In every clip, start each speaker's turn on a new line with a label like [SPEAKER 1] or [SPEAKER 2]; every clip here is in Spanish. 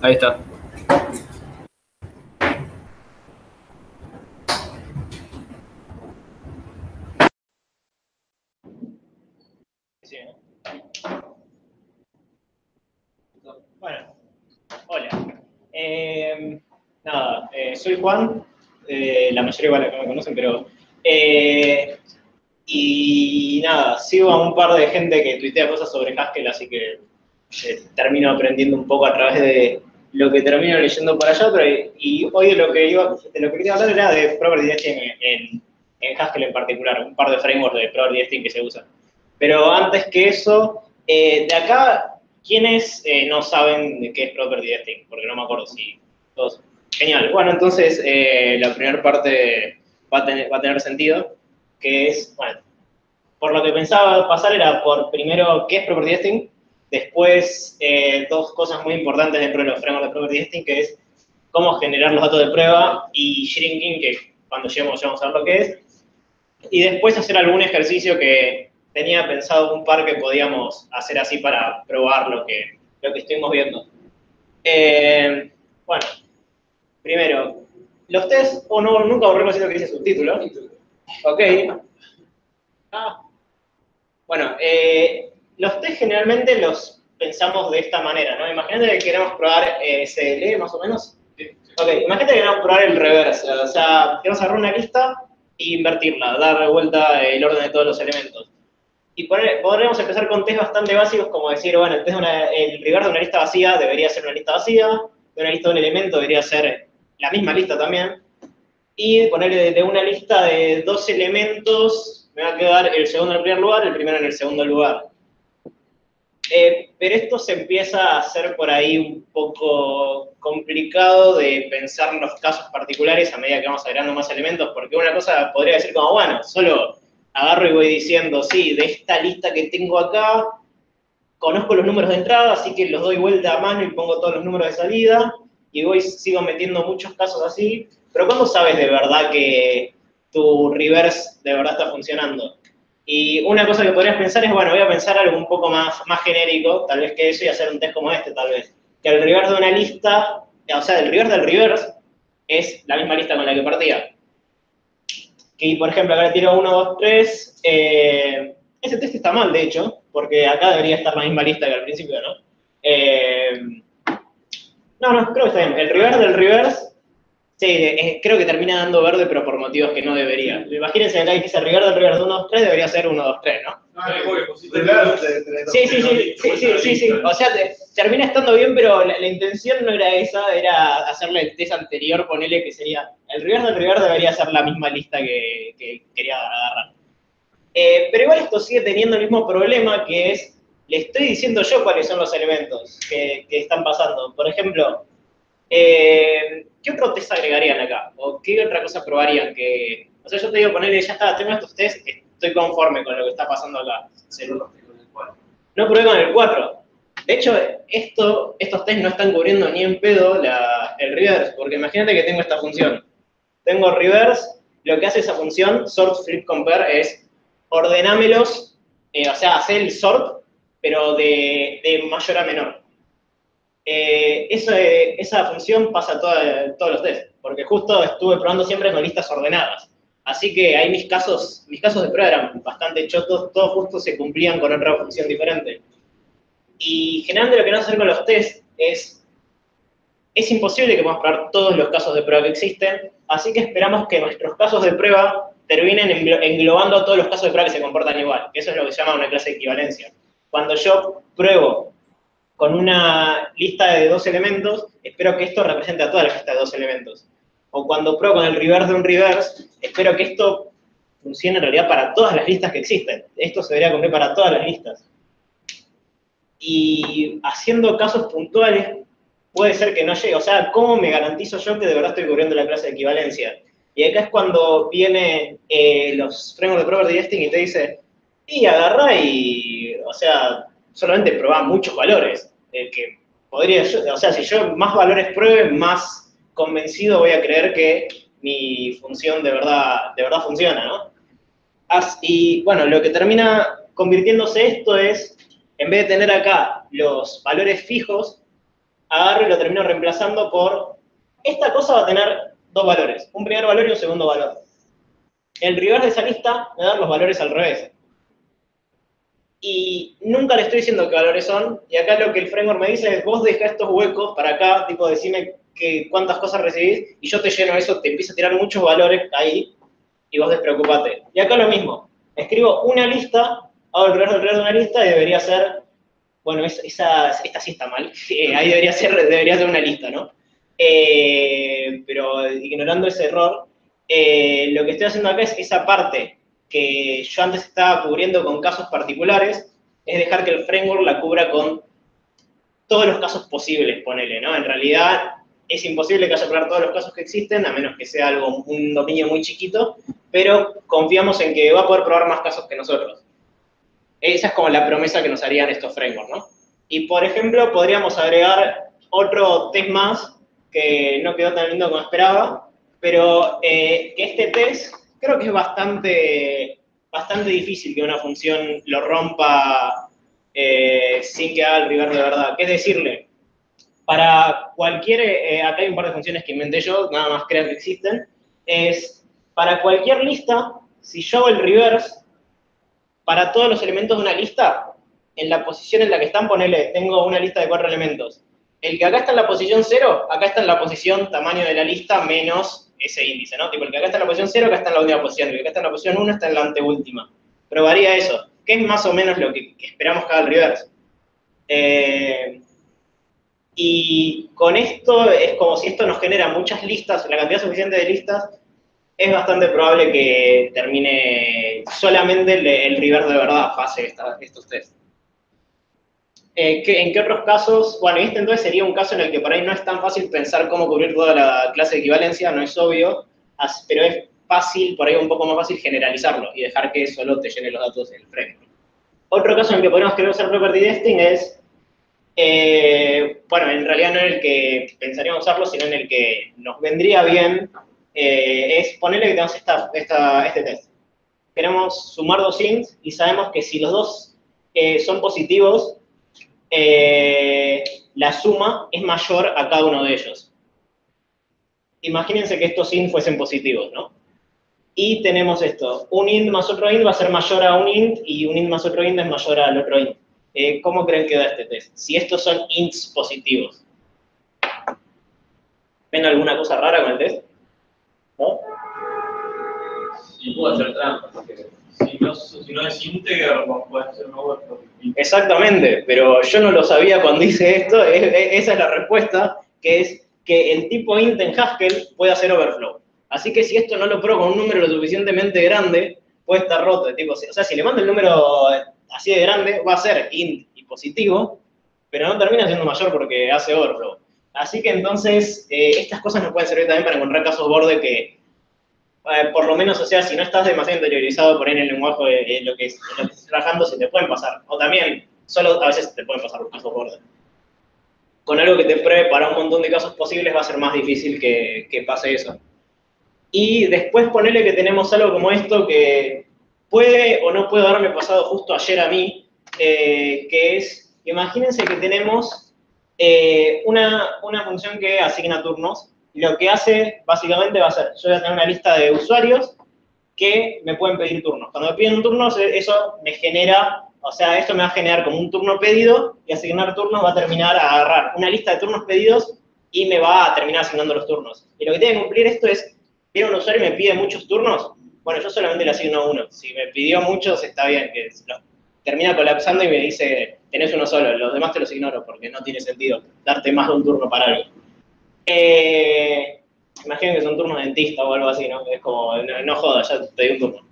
[SPEAKER 1] Ahí está.
[SPEAKER 2] Sí, bueno, hola. Nada, soy Juan. La mayoría igual acá me conocen, pero... y nada, sigo a un par de gente que tuitea cosas sobre Haskell, así que termino aprendiendo un poco a través de lo que termino leyendo por allá, pero y hoy de lo que quería hablar era de Property Testing en Haskell en particular, un par de frameworks de Property Testing que se usan. Pero antes que eso, de acá, ¿quiénes no saben de qué es Property Testing? Porque no me acuerdo si todos. Genial. Bueno, entonces la primera parte va a tener sentido, que es, bueno, por lo que pensaba pasar era por primero qué es Property Testing, después dos cosas muy importantes dentro de los frameworks de Property Testing, que es cómo generar los datos de prueba y shrinking, que cuando lleguemos ya vamos a ver lo que es, y después hacer algún ejercicio que tenía pensado un par que podíamos hacer así para probar lo que estuvimos viendo. Bueno, primero, los test, o no, nunca borremos lo que dice subtítulo. Ok. Bueno, los test generalmente los pensamos de esta manera, ¿no? Imagínate que queremos probar SL, más o menos. Ok, imagínate que queremos probar el reverse, o sea, queremos agarrar una lista e invertirla, dar vuelta el orden de todos los elementos. Y podríamos empezar con test bastante básicos, como decir, bueno, el reverse de una lista vacía debería ser una lista vacía, de una lista de un elemento debería ser la misma lista también, y ponerle de una lista de 2 elementos, me va a quedar el segundo en el primer lugar, el primero en el segundo lugar. Pero esto se empieza a hacer por ahí un poco complicado de pensar en los casos particulares a medida que vamos agregando más elementos, porque una cosa podría decir como, bueno, solo agarro y voy diciendo, sí, de esta lista que tengo acá, conozco los números de entrada, así que los doy vuelta a mano y pongo todos los números de salida, y sigo metiendo muchos casos así, pero ¿cuándo sabes de verdad que tu reverse de verdad está funcionando? Y una cosa que podrías pensar es, bueno, voy a pensar algo un poco más genérico, tal vez que eso, y hacer un test como este, tal vez. Que el reverse de una lista, o sea, el reverse del reverse es la misma lista con la que partía. Que, por ejemplo, acá le tiro 1, 2, 3. Ese test está mal, de hecho, porque acá debería estar la misma lista que al principio, ¿no? No, creo que está bien. El reverse del reverse, sí, creo que termina dando verde, pero por motivos que no debería. Imagínense acá que dice reverse del reverse de 1, 2, 3, debería ser 1, 2, 3, ¿no? Sí. O sea, termina estando bien, pero la intención no era esa, era hacerle el test anterior, ponerle que sería el reverse del reverse debería ser la misma lista que quería agarrar. Pero igual esto sigue teniendo el mismo problema, que es, le estoy diciendo yo cuáles son los elementos que están pasando. Por ejemplo, ¿qué otro test agregarían acá? ¿O qué otra cosa probarían? O sea, yo te digo, ponerle, ya está, tengo estos tests, estoy conforme con lo que está pasando acá. No probé con el 4. De hecho, estos tests no están cubriendo ni en pedo el reverse, porque imagínate que tengo esta función. Tengo reverse, lo que hace esa función, sort, flip, compare, es ordenámelos, o sea, hacer el sort, pero de mayor a menor. Esa función pasa todos los tests, porque justo estuve probando siempre con listas ordenadas. Así que ahí mis casos de prueba eran bastante chotos, todos justo se cumplían con otra función diferente. Y generalmente lo que vamos a hacer con los tests es imposible que podamos probar todos los casos de prueba que existen, así que esperamos que nuestros casos de prueba terminen englobando todos los casos de prueba que se comportan igual, que eso es lo que se llama una clase de equivalencia. Cuando yo pruebo con una lista de 2 elementos, espero que esto represente a toda la lista de 2 elementos. O cuando pruebo con el reverse de un reverse, espero que esto funcione en realidad para todas las listas que existen. Esto se debería cumplir para todas las listas. Y haciendo casos puntuales, puede ser que no llegue. O sea, ¿cómo me garantizo yo que de verdad estoy cubriendo la clase de equivalencia? Y acá es cuando vienen los frameworks de Property Testing y te dice, y agarrá y, o sea, solamente probá muchos valores. Que podría o sea, si yo más valores pruebe, más convencido voy a creer que mi función de verdad funciona, ¿no? Y bueno, lo que termina convirtiéndose esto es, en vez de tener acá los valores fijos, agarro y lo termino reemplazando por, esta cosa va a tener dos valores, un primer valor y un segundo valor. El reverse de esa lista me da los valores al revés. Y nunca le estoy diciendo qué valores son, y acá lo que el framework me dice es, vos deja estos huecos para acá, tipo, decime cuántas cosas recibís, y yo te lleno eso, te empiezo a tirar muchos valores ahí, y vos despreocupate. Y acá lo mismo, escribo una lista, hago el reverse de una lista, y debería ser, bueno, esta sí está mal, ahí debería ser una lista, ¿no? Pero ignorando ese error, lo que estoy haciendo acá es esa parte que yo antes estaba cubriendo con casos particulares, es dejar que el framework la cubra con todos los casos posibles, ponele, ¿no? En realidad es imposible que haya probar todos los casos que existen, a menos que sea un dominio muy chiquito, pero confiamos en que va a poder probar más casos que nosotros. Esa es como la promesa que nos harían estos frameworks, ¿no? Y, por ejemplo, podríamos agregar otro test más, que no quedó tan lindo como esperaba, pero este test creo que es bastante difícil que una función lo rompa sin que haga el reverse de verdad. ¿Qué es decirle? Para cualquier, acá hay un par de funciones que inventé yo, nada más creo que existen, es para cualquier lista, si yo hago el reverse, para todos los elementos de una lista, en la posición en la que están, ponele, tengo una lista de 4 elementos. El que acá está en la posición 0, acá está en la posición tamaño de la lista menos ese índice, ¿no? Tipo, el que acá está en la posición 0, acá está en la última posición. El que acá está en la posición 1 está en la anteúltima. Probaría eso, que es más o menos lo que esperamos que haga el reverse. Y con esto es como si esto nos genera muchas listas, la cantidad suficiente de listas, es bastante probable que termine solamente el reverse de verdad, pase estos tests. ¿En qué otros casos? Bueno, este entonces sería un caso en el que por ahí no es tan fácil pensar cómo cubrir toda la clase de equivalencia, no es obvio, pero es fácil, por ahí un poco más fácil generalizarlo y dejar que solo te llene los datos del framework. Otro caso en el que podemos querer usar property testing es, bueno, en realidad no en el que pensaríamos usarlo, sino en el que nos vendría bien, es ponerle que tenemos este test. Queremos sumar dos ints y sabemos que si los dos son positivos, la suma es mayor a cada uno de ellos. Imagínense que estos int fuesen positivos, ¿no? Y tenemos esto, un int más otro int va a ser mayor a un int y un int más otro int es mayor al otro int. ¿Cómo creen que da este test? Si estos son ints positivos. ¿Ven alguna cosa rara con el test? ¿No?
[SPEAKER 1] Sí, puede hacer trampa, porque si no es integer, puede ser un overflow.
[SPEAKER 2] Exactamente, pero yo no lo sabía cuando hice esto, esa es la respuesta, que es que el tipo int en Haskell puede hacer overflow. Así que si esto no lo pruebo con un número lo suficientemente grande, puede estar roto. Tipo, o sea, si le mando el número así de grande, va a ser int y positivo, pero no termina siendo mayor porque hace overflow. Así que entonces, estas cosas nos pueden servir también para encontrar casos borde que, por lo menos, o sea, si no estás demasiado interiorizado por ahí en el lenguaje, lo que estás trabajando, se te pueden pasar. O también, solo a veces te pueden pasar los casos borde. Con algo que te pruebe para un montón de casos posibles va a ser más difícil que pase eso. Y después ponerle que tenemos algo como esto que puede o no puede haberme pasado justo ayer a mí, que es, imagínense que tenemos una función que asigna turnos, y lo que hace básicamente va a ser, yo voy a tener una lista de usuarios que me pueden pedir turnos. Cuando me piden un turno, eso me genera, o sea, esto me va a generar como un turno pedido, y asignar turnos va a terminar a agarrar una lista de turnos pedidos y me va a terminar asignando los turnos. Y lo que tiene que cumplir esto es, viene un usuario y me pide muchos turnos, bueno, yo solamente le asigno uno. Si me pidió muchos, está bien, que termina colapsando y me dice, tenés uno solo, los demás te los ignoro, porque no tiene sentido darte más de un turno para algo. Imagino que son turnos de dentista o algo así, ¿no? Es como, no jodas, ya te di un turno.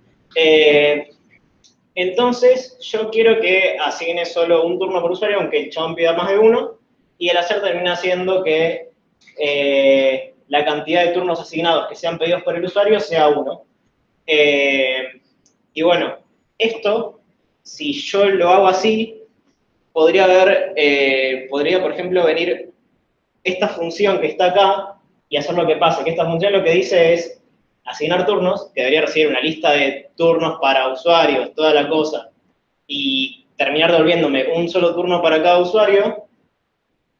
[SPEAKER 2] Entonces, yo quiero que asigne solo un turno por usuario, aunque el chabón pida más de uno, y el hacer termina siendo que la cantidad de turnos asignados que sean pedidos por el usuario sea 1. Y bueno, esto, si yo lo hago así, podría, por ejemplo, venir esta función que está acá y hacer lo que pasa. Que esta función lo que dice es asignar turnos, que debería recibir una lista de turnos para usuarios, toda la cosa, y terminar devolviéndome un solo turno para cada usuario.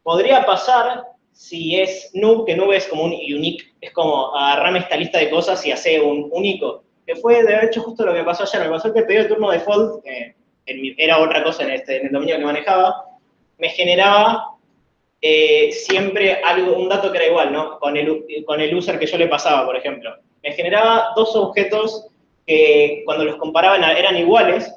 [SPEAKER 2] Podría pasar si es nube, que nube es como un unique, es como agarrarme esta lista de cosas y hacer un único, que fue de hecho justo lo que pasó ayer. Me pasó que pedí el turno default, era otra cosa en el dominio que manejaba, me generaba siempre un dato que era igual, ¿no? Con el user que yo le pasaba, por ejemplo. Me generaba dos objetos que cuando los comparaban eran iguales,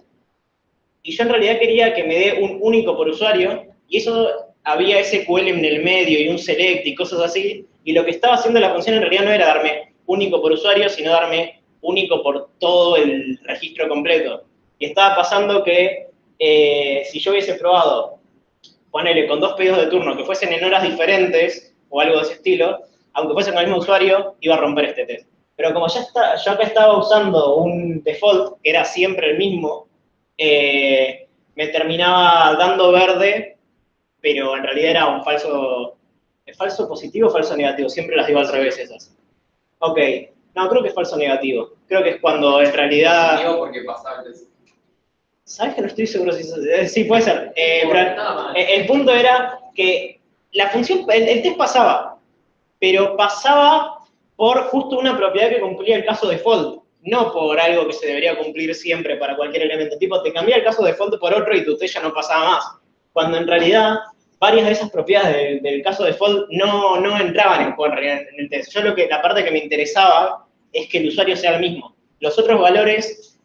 [SPEAKER 2] y yo en realidad quería que me dé un único por usuario, y eso había SQL en el medio y un select y cosas así, y lo que estaba haciendo la función en realidad no era darme único por usuario, sino darme único por todo el registro completo. Y estaba pasando que si yo hubiese probado, ponele con dos pedidos de turno que fuesen en horas diferentes o algo de ese estilo, aunque fuesen con el mismo usuario, iba a romper este test. Pero como yo acá estaba usando un default que era siempre el mismo, me terminaba dando verde, pero en realidad era un falso positivo o falso negativo, siempre las digo al revés esas. Ok, no, creo que es falso negativo. Creo que es cuando en realidad...
[SPEAKER 1] Digo porque pasaba el test.
[SPEAKER 2] ¿Sabes que no estoy seguro si eso... sí, puede ser. Pero el punto era que la función, el test pasaba, pero pasaba por justo una propiedad que cumplía el caso default, no por algo que se debería cumplir siempre para cualquier elemento. Tipo, te cambiaba el caso default por otro y tu test ya no pasaba más. Cuando en realidad varias de esas propiedades del caso default no entraban en juego en realidad en el test. Yo la parte que me interesaba es que el usuario sea el mismo. Los otros valores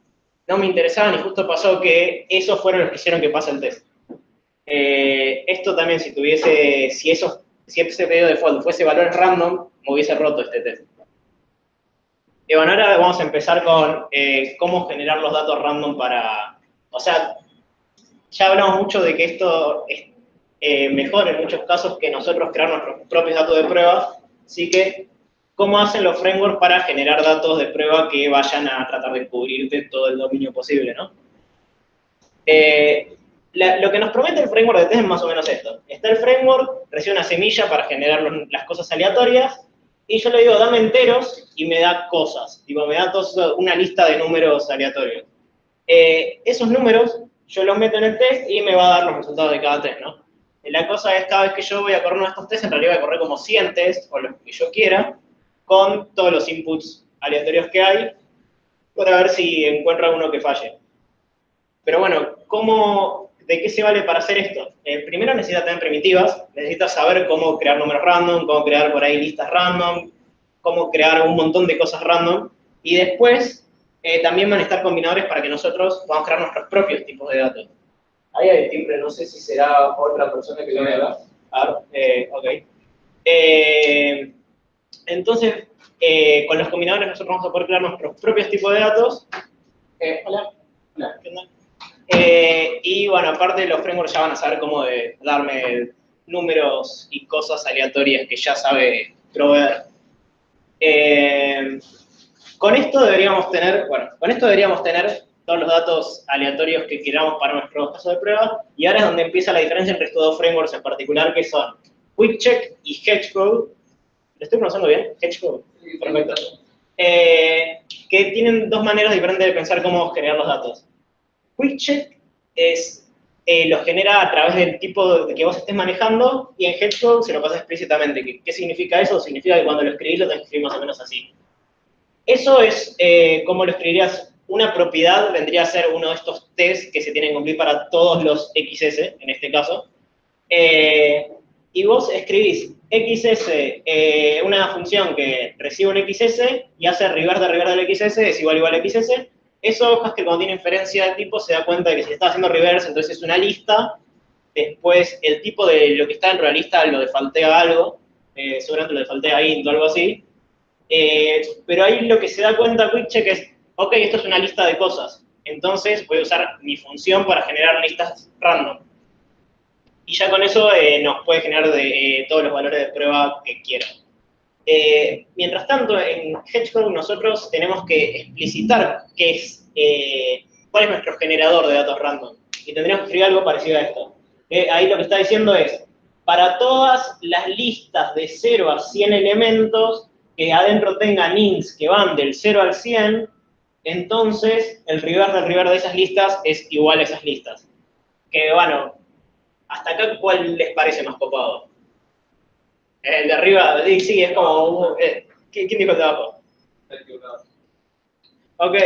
[SPEAKER 2] no me interesaban y justo pasó que esos fueron los que hicieron que pase el test. Esto también, si ese pedido de default fuese valores random, me hubiese roto este test. Y bueno, ahora vamos a empezar con cómo generar los datos random para... O sea, ya hablamos mucho de que esto es mejor en muchos casos que nosotros crear nuestros propios datos de prueba, así que cómo hacen los frameworks para generar datos de prueba que vayan a tratar de cubrirte todo el dominio posible, ¿no? Lo que nos promete el framework de test es más o menos esto. Está el framework, recibe una semilla para generar las cosas aleatorias, y yo le digo, dame enteros, y me da cosas. Tipo, me da una lista de números aleatorios. Esos números, yo los meto en el test y me va a dar los resultados de cada test, ¿no? La cosa es, cada vez que yo voy a correr uno de estos tests, en realidad voy a correr como 100 tests, o los que yo quiera, con todos los inputs aleatorios que hay, para ver si encuentro alguno que falle. Pero bueno, ¿de qué se vale para hacer esto? Primero necesita tener primitivas, necesita saber cómo crear números random, cómo crear por ahí listas random, cómo crear un montón de cosas random, y después también van a estar combinadores para que nosotros podamos crear nuestros propios tipos de datos. Ahí hay el timbre, no sé si será otra persona que lo vea. A ver, ok. Entonces, con los combinadores nosotros vamos a poder crear nuestros propios tipos de datos. Hola. Hola, ¿qué onda? Y bueno, aparte los frameworks ya van a saber cómo darme números y cosas aleatorias que ya sabe proveer. Con esto deberíamos tener todos los datos aleatorios que queramos para nuestro caso de prueba, y ahora es donde empieza la diferencia entre estos dos frameworks en particular, que son QuickCheck y Hedgecode. ¿Lo estoy pronunciando bien? Hedgecode. Perfecto. Que tienen dos maneras diferentes de pensar cómo generar los datos. QuickCheck lo genera a través del tipo que vos estés manejando, y en Hedgecode se lo pasa explícitamente. ¿Qué significa eso? Significa que cuando lo escribís lo tenés que escribir más o menos así. Eso es como lo escribirías. Una propiedad vendría a ser uno de estos tests que se tienen que cumplir para todos los XS, en este caso. Y vos escribís XS, una función que recibe un XS y hace reverse del XS es igual a XS. Eso es que cuando tiene inferencia de tipo se da cuenta de que si está haciendo reverse, entonces es una lista. Después el tipo de lo que está dentro de la lista lo defaultea algo, seguramente lo defaultea int o algo así. Pero ahí lo que se da cuenta QuickCheck es, ok, esto es una lista de cosas, entonces voy a usar mi función para generar listas random. Y ya con eso nos puede generar todos los valores de prueba que quiera. Mientras tanto, en Hedgecode nosotros tenemos que explicitar cuál es nuestro generador de datos random. Y tendríamos que escribir algo parecido a esto. Ahí lo que está diciendo es, para todas las listas de 0 a 100 elementos que adentro tengan ints que van del 0 al 100, entonces el reverse del reverse de esas listas es igual a esas listas. Que bueno, hasta acá, ¿cuál les parece más copado? El de arriba, sí, es como... ¿quién dijo el de abajo?
[SPEAKER 1] Está equivocado.
[SPEAKER 2] Ok,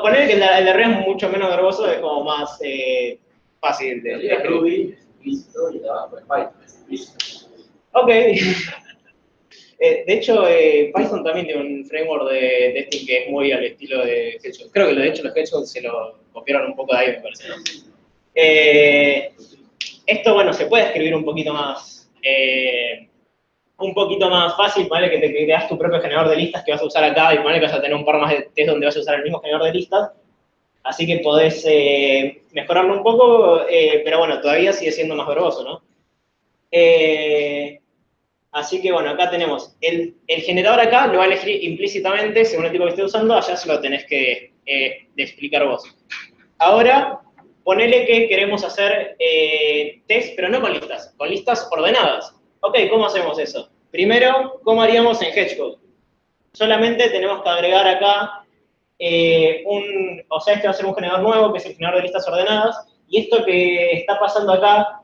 [SPEAKER 2] poner que el de arriba es mucho menos verboso, es como más fácil de
[SPEAKER 1] Es Ruby, es explícito, y abajo es Python, es explícito.
[SPEAKER 2] Ok. De hecho, Python también tiene un framework de testing que es muy al estilo de Hedgehog. Creo que de hecho los Hedgehog se lo copiaron un poco de ahí, me parece, ¿no? Esto, bueno, se puede escribir un poquito más fácil, ¿vale? Que te creas tu propio generador de listas que vas a usar acá y ¿vale? Que vas a tener un par más de test donde vas a usar el mismo generador de listas. Así que podés mejorarlo un poco, pero bueno, todavía sigue siendo más verboso, ¿no? Así que bueno, acá tenemos el generador acá, lo va a elegir implícitamente según el tipo que esté usando, allá se lo tenés que de explicar vos. Ahora, ponele que queremos hacer test, pero no con listas ordenadas. Ok, ¿cómo hacemos eso? Primero, ¿cómo haríamos en Hedgehog? Solamente tenemos que agregar acá o sea, este va a ser un generador nuevo, que es el generador de listas ordenadas, y esto que está pasando acá,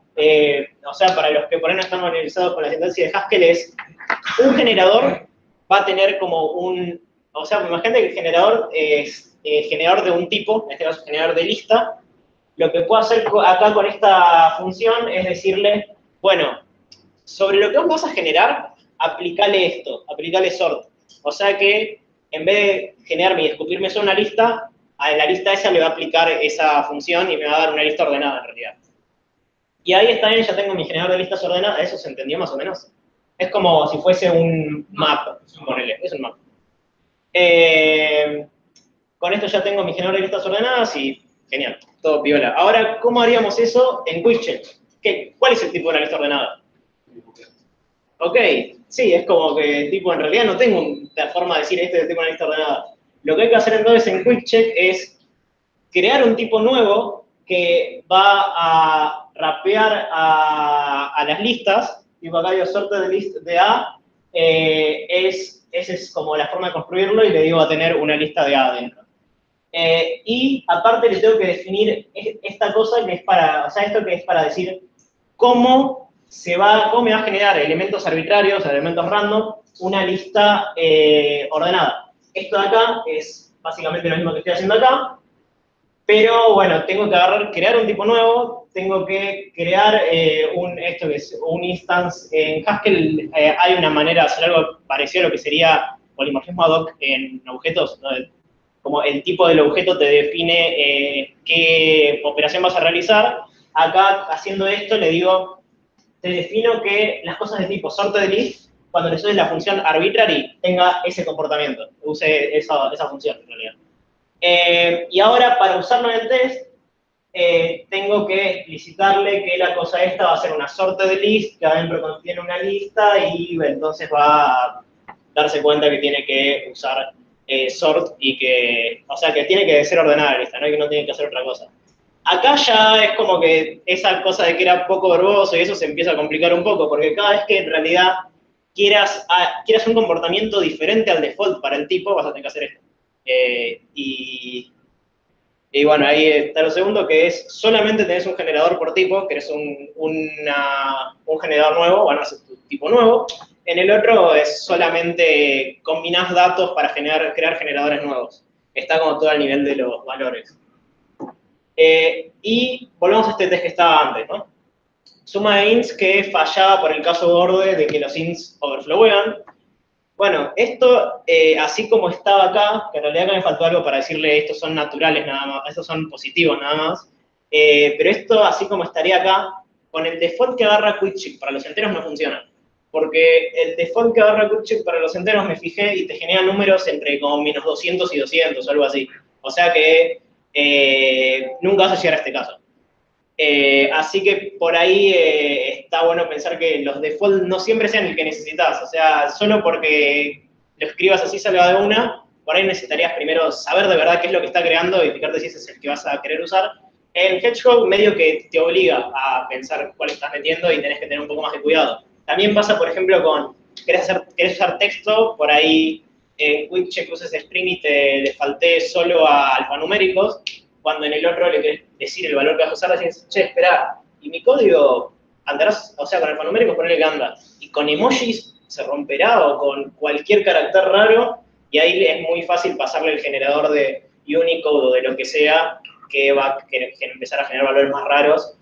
[SPEAKER 2] o sea, para los que por ahí no están familiarizados con la sintaxis de Haskell, es un generador va a tener como o sea, imagínate que el generador es generador de un tipo, en este caso generador de lista. Lo que puedo hacer acá con esta función es decirle, bueno, sobre lo que vos vas a generar, aplicale esto, aplicale sort. O sea que en vez de generarme y escupirme solo una lista, a la lista esa le va a aplicar esa función y me va a dar una lista ordenada en realidad. Y ahí está bien, ya tengo mi generador de listas ordenadas, ¿eso se entendió más o menos? Es como si fuese un map, ponele, es un map. Con esto ya tengo mi generador de listas ordenadas y genial, todo piola. Ahora, ¿cómo haríamos eso en QuickCheck? ¿Cuál es el tipo de una lista ordenada? Ok, sí, es como que, tipo, en realidad no tengo una forma de decir este es el tipo de una lista ordenada. Lo que hay que hacer entonces en QuickCheck es crear un tipo nuevo que va a rapear a las listas, tipo acá digo sorte de list de A, esa es como la forma de construirlo y le digo va a tener una lista de A adentro. Y aparte le tengo que definir esta cosa que es o sea, esto que es para decir cómo me va a generar elementos arbitrarios, elementos random, una lista ordenada. Esto de acá es básicamente lo mismo que estoy haciendo acá, pero bueno, tengo que crear un tipo nuevo, tengo que crear esto que es un instance. En Haskell hay una manera de hacer algo parecido a lo que sería polimorfismo ad hoc en objetos, ¿no? Como el tipo del objeto te define qué operación vas a realizar. Acá, haciendo esto, le digo, te defino que las cosas de tipo sort de list, cuando le uses la función arbitrary, tenga ese comportamiento, use esa función en realidad. Y ahora, para usarlo en el test, tengo que explicitarle que la cosa esta va a ser una sorte de list, que adentro contiene una lista, y entonces va a darse cuenta que tiene que usar sort y que, o sea, que tiene que ser ordenada la lista, ¿no? Y que no tiene que hacer otra cosa. Acá ya es como que esa cosa de que era poco verboso y eso se empieza a complicar un poco, porque cada vez que en realidad quieras un comportamiento diferente al default para el tipo, vas a tener que hacer esto. Y bueno, ahí está lo segundo, que es solamente tenés un generador por tipo, que es un generador nuevo, bueno, es tu tipo nuevo. En el otro es solamente combinás datos para crear generadores nuevos. Está como todo al nivel de los valores. Y volvemos a este test que estaba antes, ¿no? Suma de ints que fallaba por el caso borde de que los ints overflowean. Bueno, esto, así como estaba acá, que en realidad acá me faltó algo para decirle estos son naturales nada más, estos son positivos nada más, pero esto, así como estaría acá, con el default que agarra QuickCheck para los enteros no funciona. Porque el default que agarra QuickCheck para los enteros me fijé y te genera números entre como menos 200 y 200 o algo así. O sea que nunca vas a llegar a este caso. Así que por ahí está bueno pensar que los default no siempre sean el que necesitas. O sea, solo porque lo escribas así salga de una, por ahí necesitarías primero saber de verdad qué es lo que está creando y fijarte si ese es el que vas a querer usar. En Hedgehog medio que te obliga a pensar cuál estás metiendo y tenés que tener un poco más de cuidado. También pasa, por ejemplo, querés usar texto, por ahí QuickCheck uses Spring y te defaulté solo a alfanuméricos, cuando en el otro le querés decir el valor que vas a usar, decís, che, espera, ¿y mi código andarás, o sea, con alfanuméricos ponele que anda, y con emojis se romperá o con cualquier carácter raro, y ahí es muy fácil pasarle el generador de Unicode o de lo que sea, que va a empezar a generar valores más raros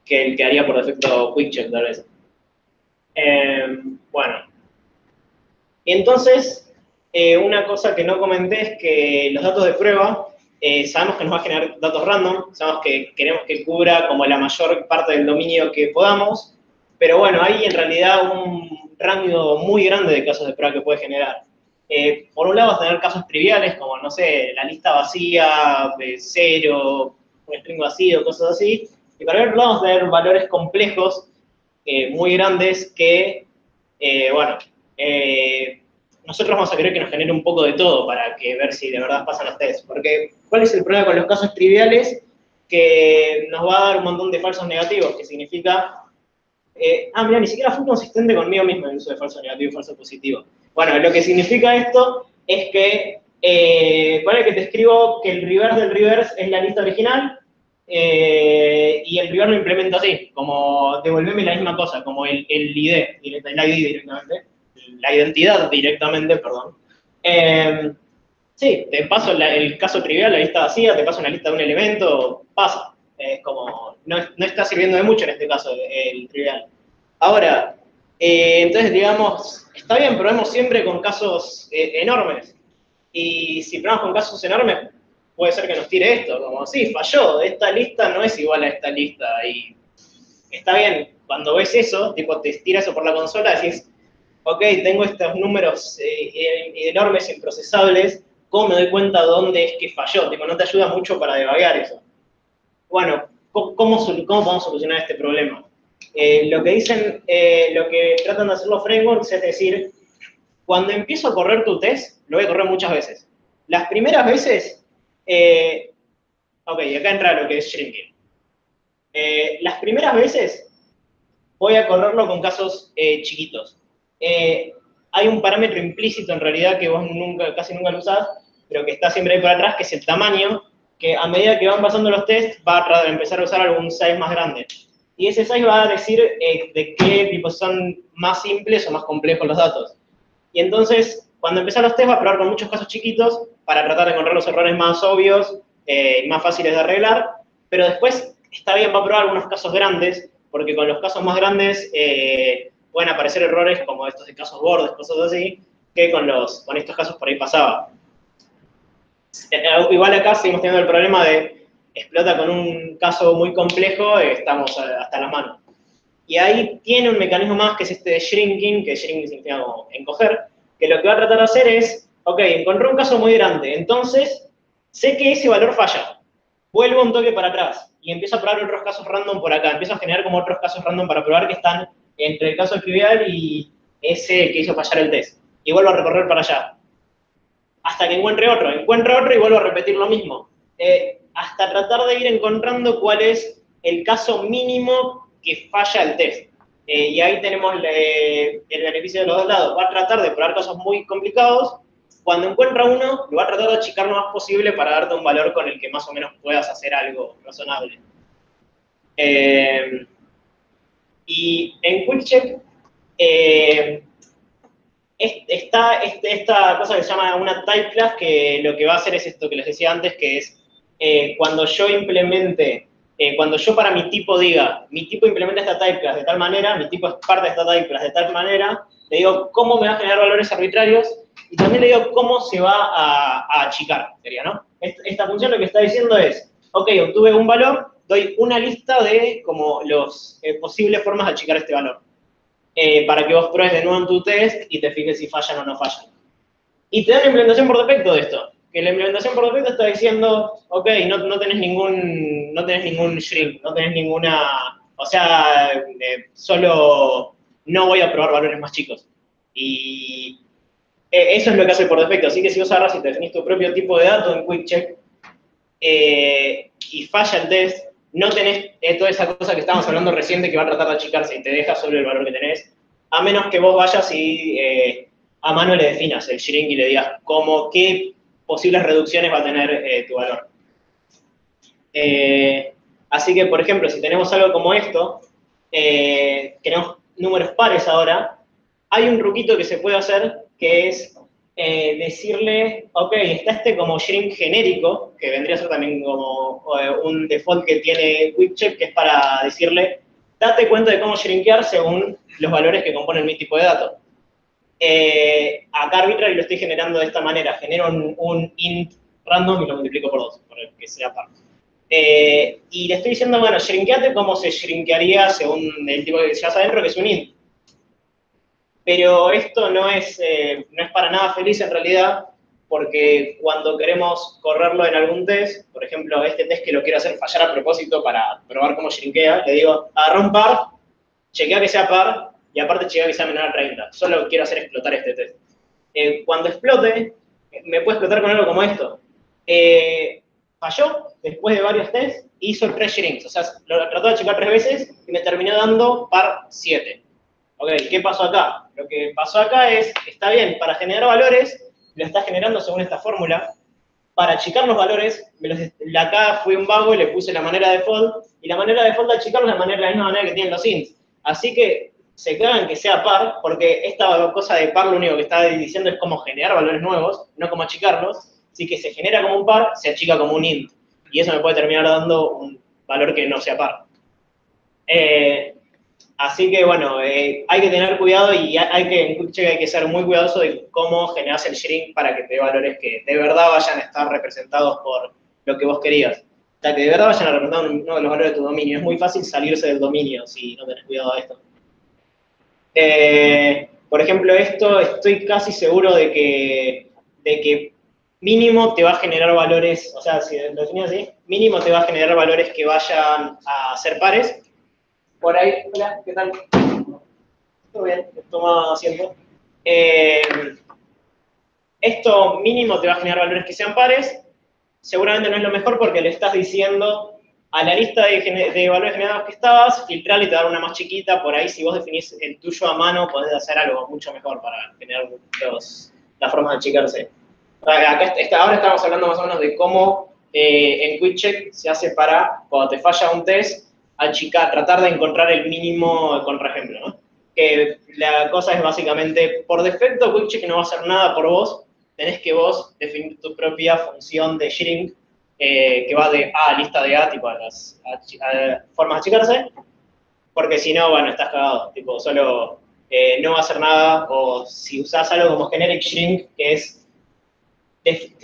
[SPEAKER 2] que el que haría por defecto QuickCheck, tal vez. Bueno, entonces, una cosa que no comenté es que los datos de prueba, sabemos que nos va a generar datos random, sabemos que queremos que cubra como la mayor parte del dominio que podamos, pero bueno, hay en realidad un rango muy grande de casos de prueba que puede generar. Por un lado vas a tener casos triviales, como, no sé, la lista vacía, de cero, un string vacío, cosas así, y por otro lado vamos a tener valores complejos, muy grandes, que, bueno, nosotros vamos a querer que nos genere un poco de todo para ver si de verdad pasan los tests. Porque, ¿cuál es el problema con los casos triviales? Que nos va a dar un montón de falsos negativos, que significa... mira, ni siquiera fui consistente conmigo mismo en el uso de falso negativo y falso positivo. Bueno, lo que significa esto es que, ponele que te escribo que el reverse del reverse es la lista original, y el reverse lo implemento así, como devolverme la misma cosa, como el ID directamente, la identidad directamente, perdón. Sí, te paso el caso trivial, la lista vacía, te paso una lista de un elemento, pasa. Es como, no está sirviendo de mucho en este caso el trivial. Ahora, entonces digamos, está bien, probemos siempre con casos enormes. Y si probamos con casos enormes, puede ser que nos tire esto, como, sí, falló, esta lista no es igual a esta lista. Y está bien, cuando ves eso, tipo, te tira eso por la consola, decís, ok, tengo estos números enormes, improcesables, ¿cómo me doy cuenta dónde es que falló? Tipo, no te ayuda mucho para debuguear eso. Bueno, ¿cómo podemos solucionar este problema? Lo que dicen, lo que tratan de hacer los frameworks es decir, cuando empiezo a correr tu test, lo voy a correr muchas veces. Las primeras veces, ok, acá entra lo que es shrinking. Las primeras veces voy a correrlo con casos chiquitos. Hay un parámetro implícito en realidad que vos casi nunca lo usás, pero que está siempre ahí por atrás, que es el tamaño, que a medida que van pasando los tests va a empezar a usar algún size más grande. Y ese size va a decir de qué tipo son más simples o más complejos los datos. Y entonces, cuando empiezan los tests va a probar con muchos casos chiquitos para tratar de encontrar los errores más obvios y más fáciles de arreglar, pero después está bien, va a probar algunos casos grandes, porque con los casos más grandes pueden aparecer errores como estos de casos bordes, cosas así, que con estos casos por ahí pasaba. Igual acá seguimos teniendo el problema de explota con un caso muy complejo, estamos hasta las manos. Y ahí tiene un mecanismo más que es este de shrinking, que shrinking significa como encoger, que lo que va a tratar de hacer es, ok, encontré un caso muy grande, entonces sé que ese valor falla, vuelvo un toque para atrás y empiezo a probar otros casos random por acá, empiezo a generar como otros casos random para probar que están entre el caso trivial y ese que hizo fallar el test. Y vuelvo a recorrer para allá. Hasta que encuentre otro y vuelvo a repetir lo mismo. Hasta tratar de ir encontrando cuál es el caso mínimo que falla el test. Y ahí tenemos el beneficio de los dos lados. Va a tratar de probar casos muy complicados. Cuando encuentra uno, lo va a tratar de achicar lo más posible para darte un valor con el que más o menos puedas hacer algo razonable. Y en QuickCheck está esta cosa que se llama una type class, que lo que va a hacer es esto que les decía antes, que es cuando yo implemente, cuando yo para mi tipo diga, mi tipo implementa esta type class de tal manera, mi tipo es parte de esta type class de tal manera, le digo cómo me va a generar valores arbitrarios y también le digo cómo se va a achicar, sería, ¿no? Esta función lo que está diciendo es, ok, obtuve un valor, doy una lista de como los posibles formas de achicar este valor. Para que vos pruebes de nuevo en tu test y te fijes si fallan o no fallan. Y te da la implementación por defecto de esto. Que la implementación por defecto está diciendo, ok, no tenés ningún shrink, no tenés ninguna, o sea, solo no voy a probar valores más chicos. Y eso es lo que hace por defecto. Así que si vos agarras y te definís tu propio tipo de dato en QuickCheck y falla el test, no tenés toda esa cosa que estábamos hablando recién de que va a tratar de achicarse y te deja solo el valor que tenés, a menos que vos vayas y a mano le definas el shrink y le digas qué posibles reducciones va a tener tu valor. Así que, por ejemplo, si tenemos algo como esto, queremos números pares ahora, hay un truquito que se puede hacer que es decirle, ok, está este como shrink genérico, que vendría a ser también como un default que tiene QuickCheck, que es para decirle, date cuenta de cómo shrinkear según los valores que componen mi tipo de dato. Acá arbitrary lo estoy generando de esta manera, genero un int random y lo multiplico por 2, para que sea par. Y le estoy diciendo, bueno, shrinkeate como se shrinkearía según el tipo que llevas adentro, que es un int. Pero esto no es para nada feliz en realidad, porque cuando queremos correrlo en algún test, por ejemplo, este test que lo quiero hacer fallar a propósito para probar cómo shrinkea, le digo, agarra un par, chequea que sea par, y aparte chequea que sea menor a 30. Solo quiero hacer explotar este test. Cuando explote, me puede explotar con algo como esto. Falló, después de varios tests, hizo 3 shrinks. O sea, lo trató de checar 3 veces y me terminó dando par 7. Ok, ¿qué pasó acá? Lo que pasó acá es, está bien, para generar valores, lo está generando según esta fórmula. Para achicar los valores, acá fui un vago y le puse la manera default, y la manera default de achicarlos es la misma manera que tienen los ints. Así que se cagan que sea par, porque esta cosa de par lo único que está diciendo es cómo generar valores nuevos, no cómo achicarlos. Así que se genera como un par, se achica como un int. Y eso me puede terminar dando un valor que no sea par. Así que, bueno, hay que tener cuidado y en QuickCheck hay que ser muy cuidadoso de cómo generas el shrink para que te dé valores que de verdad vayan a estar representados por lo que vos querías. O sea, que de verdad vayan a representar uno de los valores de tu dominio. Es muy fácil salirse del dominio si no tenés cuidado de esto. Por ejemplo, esto estoy casi seguro de que mínimo te va a generar valores, o sea, si lo definís así, mínimo te va a generar valores que vayan a ser pares. Por ahí, hola, ¿qué tal? Todo bien, toma asiento. Esto mínimo te va a generar valores que sean pares. Seguramente no es lo mejor porque le estás diciendo a la lista de valores generados que estabas, filtrarle y te dar una más chiquita. Por ahí, si vos definís el tuyo a mano, podés hacer algo mucho mejor para generar las formas de achicarse. Ahora estamos hablando más o menos de cómo en QuickCheck se hace para, cuando te falla un test, achicar, tratar de encontrar el mínimo contraejemplo, ¿no? Que la cosa es básicamente, por defecto, QuickCheck no va a hacer nada por vos, tenés que vos definir tu propia función de shrink, que va de A a lista de A, tipo a formas de achicarse, porque si no, bueno, estás cagado, tipo, solo no va a hacer nada, o si usás algo como generic shrink, que es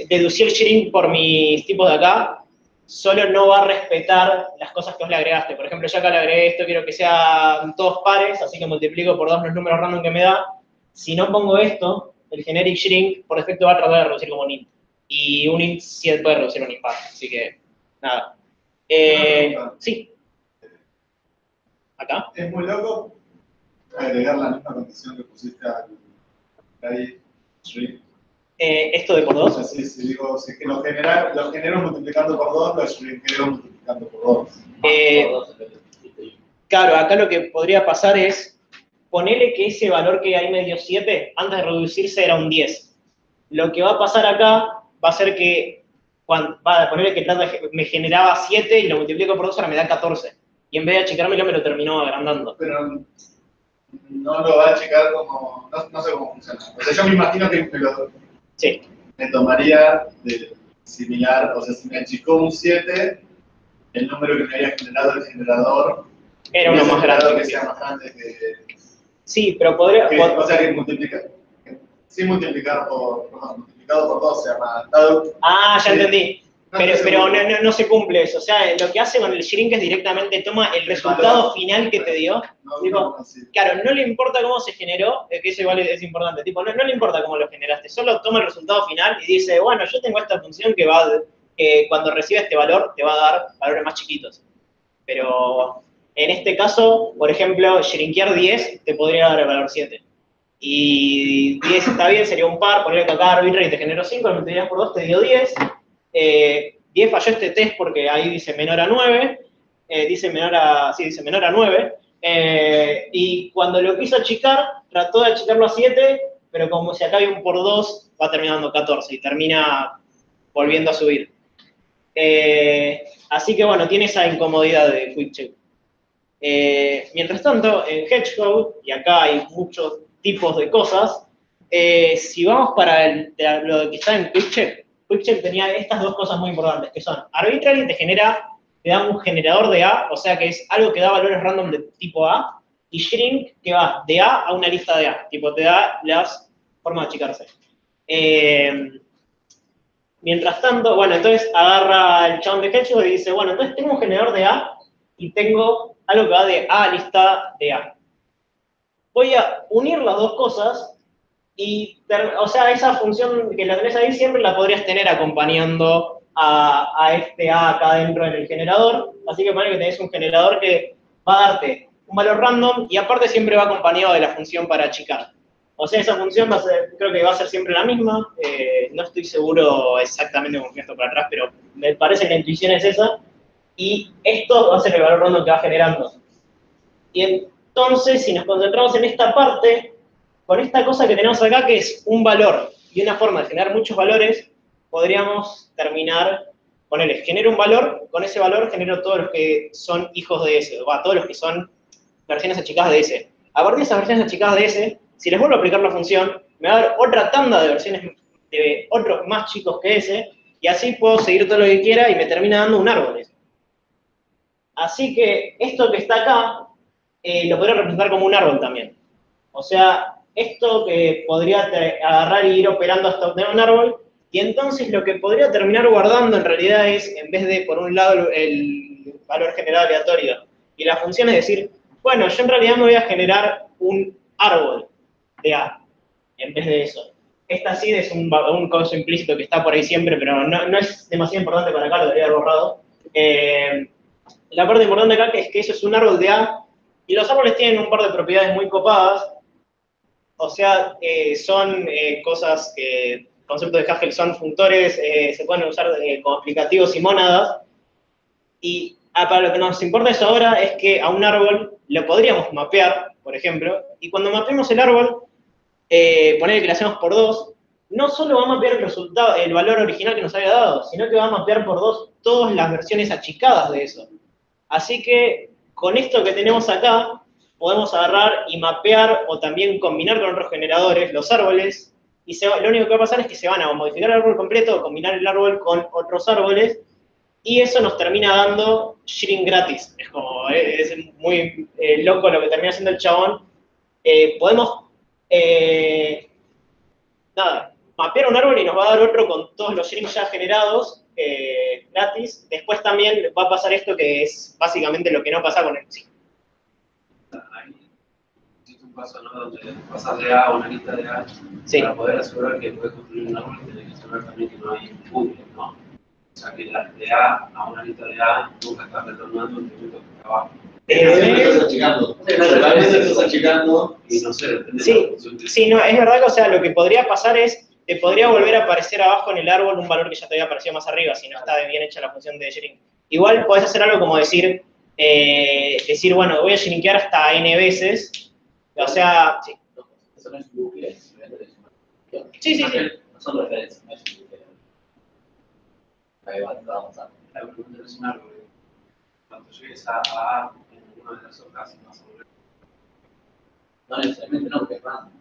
[SPEAKER 2] deducir shrink por mis tipos de acá, solo no va a respetar las cosas que vos le agregaste. Por ejemplo, yo acá le agregué esto, quiero que sean todos pares, así que multiplico por 2 los números random que me da. Si no pongo esto, el generic shrink, por defecto va a tratar de reducir como un int. Y un int sí puede reducir un impar, así que, nada. Sí. Acá.
[SPEAKER 3] Es muy loco agregar la misma condición que pusiste al shrink.
[SPEAKER 2] Esto de por 2.
[SPEAKER 3] Sí, digo, si es que lo genero multiplicando por 2, lo shrinkeo multiplicando por 2.
[SPEAKER 2] Claro, acá lo que podría pasar es, ponele que ese valor que ahí me dio 7, antes de reducirse era un 10. Lo que va a pasar acá va a ser que, ponerle que me generaba 7 y lo multiplico por 2, ahora me da 14. Y en vez de achicármelo, me lo terminó agrandando.
[SPEAKER 3] Pero no lo va a achicar como, no sé cómo funciona. O sea, yo me imagino que me tomaría similar, o sea, si me achicó un 7, el número que me había generado el generador
[SPEAKER 2] era uno más grande.
[SPEAKER 3] Que sea más grande que...
[SPEAKER 2] Sí, pero podría...
[SPEAKER 3] o sea, que multiplicado por 2 se llama dado.
[SPEAKER 2] Ah, ya entendí. Pero no se cumple eso. O sea, lo que hace con el shrink es directamente toma el resultado final que te dio. Claro, no le importa cómo se generó, que eso igual es importante. Tipo, no le importa cómo lo generaste, solo toma el resultado final y dice, bueno, yo tengo esta función que cuando reciba este valor, te va a dar valores más chiquitos. Pero en este caso, por ejemplo, shrinkear 10 te podría dar el valor 7. Y 10 está bien, sería un par, ponerle que acá arbitrary te generó 5, lo multiplicas por 2, te dio 10. 10 falló este test porque ahí dice menor a 9, dice menor a 9, y cuando lo quiso achicar, trató de achicarlo a 7, pero como si acá hay un por 2, va terminando 14 y termina volviendo a subir. Así que bueno, tiene esa incomodidad de QuickCheck. Mientras tanto, en Hedgehog, y acá hay muchos tipos de cosas, si vamos para lo que está en QuickCheck tenía estas dos cosas muy importantes, que son Arbitrary te da un generador de A, o sea que es algo que da valores random de tipo A, y Shrink, que va de A a una lista de A, tipo te da las formas de achicarse. Mientras tanto, bueno, entonces agarra el chabón de Hedgehog y dice, bueno, entonces tengo un generador de A y tengo algo que va de A a lista de A. Voy a unir las dos cosas y, o sea, esa función que la tenés ahí siempre la podrías tener acompañando a este A acá dentro en el generador. Así que ponele que tenés un generador que va a darte un valor random y aparte siempre va acompañado de la función para achicar. O sea, esa función creo que va a ser siempre la misma. No estoy seguro exactamente con esto para atrás, pero me parece que la intuición es esa. Y esto va a ser el valor random que va generando. Y entonces, si nos concentramos en esta parte, con esta cosa que tenemos acá, que es un valor y una forma de generar muchos valores, podríamos terminar, genero un valor, con ese valor genero todos los que son hijos de S, o todos los que son versiones achicadas de S. A partir de esas versiones achicadas de S, si les vuelvo a aplicar la función, me va a dar otra tanda de versiones de otros más chicos que S, y así puedo seguir todo lo que quiera y me termina dando un árbol. Así que esto que está acá, lo podría representar como un árbol también. O sea, esto que podría agarrar y ir operando hasta obtener un árbol, y entonces lo que podría terminar guardando en realidad es, en vez de, por un lado, el valor generado aleatorio, y la función es decir, bueno, yo en realidad me voy a generar un árbol de A, en vez de eso. Esta sí es un código implícito que está por ahí siempre, pero no es demasiado importante para acá, lo debería haber borrado. La parte importante acá es que eso es un árbol de A, y los árboles tienen un par de propiedades muy copadas. O sea, son cosas que, conceptos de Haskell son funtores, se pueden usar como aplicativos y mónadas. Y para lo que nos importa eso ahora es que a un árbol lo podríamos mapear, por ejemplo, y cuando mapeemos el árbol, poner que lo hacemos por 2, no solo va a mapear el resultado, el valor original que nos había dado, sino que va a mapear por 2 todas las versiones achicadas de eso. Así que con esto que tenemos acá, podemos agarrar y mapear o también combinar con otros generadores los árboles, y lo único que va a pasar es que se van a modificar el árbol completo o combinar el árbol con otros árboles, y eso nos termina dando Shrink gratis. Es como, es muy loco lo que termina haciendo el chabón. Podemos, mapear un árbol y nos va a dar otro con todos los Shrinks ya generados, gratis. Después también va a pasar esto que es básicamente lo que no pasa con el sí.
[SPEAKER 4] Ahí existe un paso, ¿no?, donde pasas de A a una lista de A, sí, para poder asegurar que puedes construir un árbol, tienes que asegurar también que no hay bucle, ¿no? O sea, que de A a una lista de A nunca estás retornando el elemento que está abajo.
[SPEAKER 3] Estás achicando. Realmente estás achicando.
[SPEAKER 4] Y no sé, depende
[SPEAKER 2] sí,
[SPEAKER 4] de la función que
[SPEAKER 2] sí, no, es verdad que, o sea, lo que podría pasar es te podría volver a aparecer abajo en el árbol un valor que ya te había aparecido más arriba, si no está bien hecha la función de Shrink. Igual podés hacer algo como decir, bueno, voy a shrinkear hasta n veces, o sea, sí.
[SPEAKER 5] Eso no es bucle,
[SPEAKER 2] Sí.
[SPEAKER 5] No son referencias, no es un bucle. Ahí va, está avanzando.
[SPEAKER 4] la pregunta es un árbol. Cuando llegues a A en una de las hojas, vas a volver.
[SPEAKER 5] No necesariamente no, porque es random.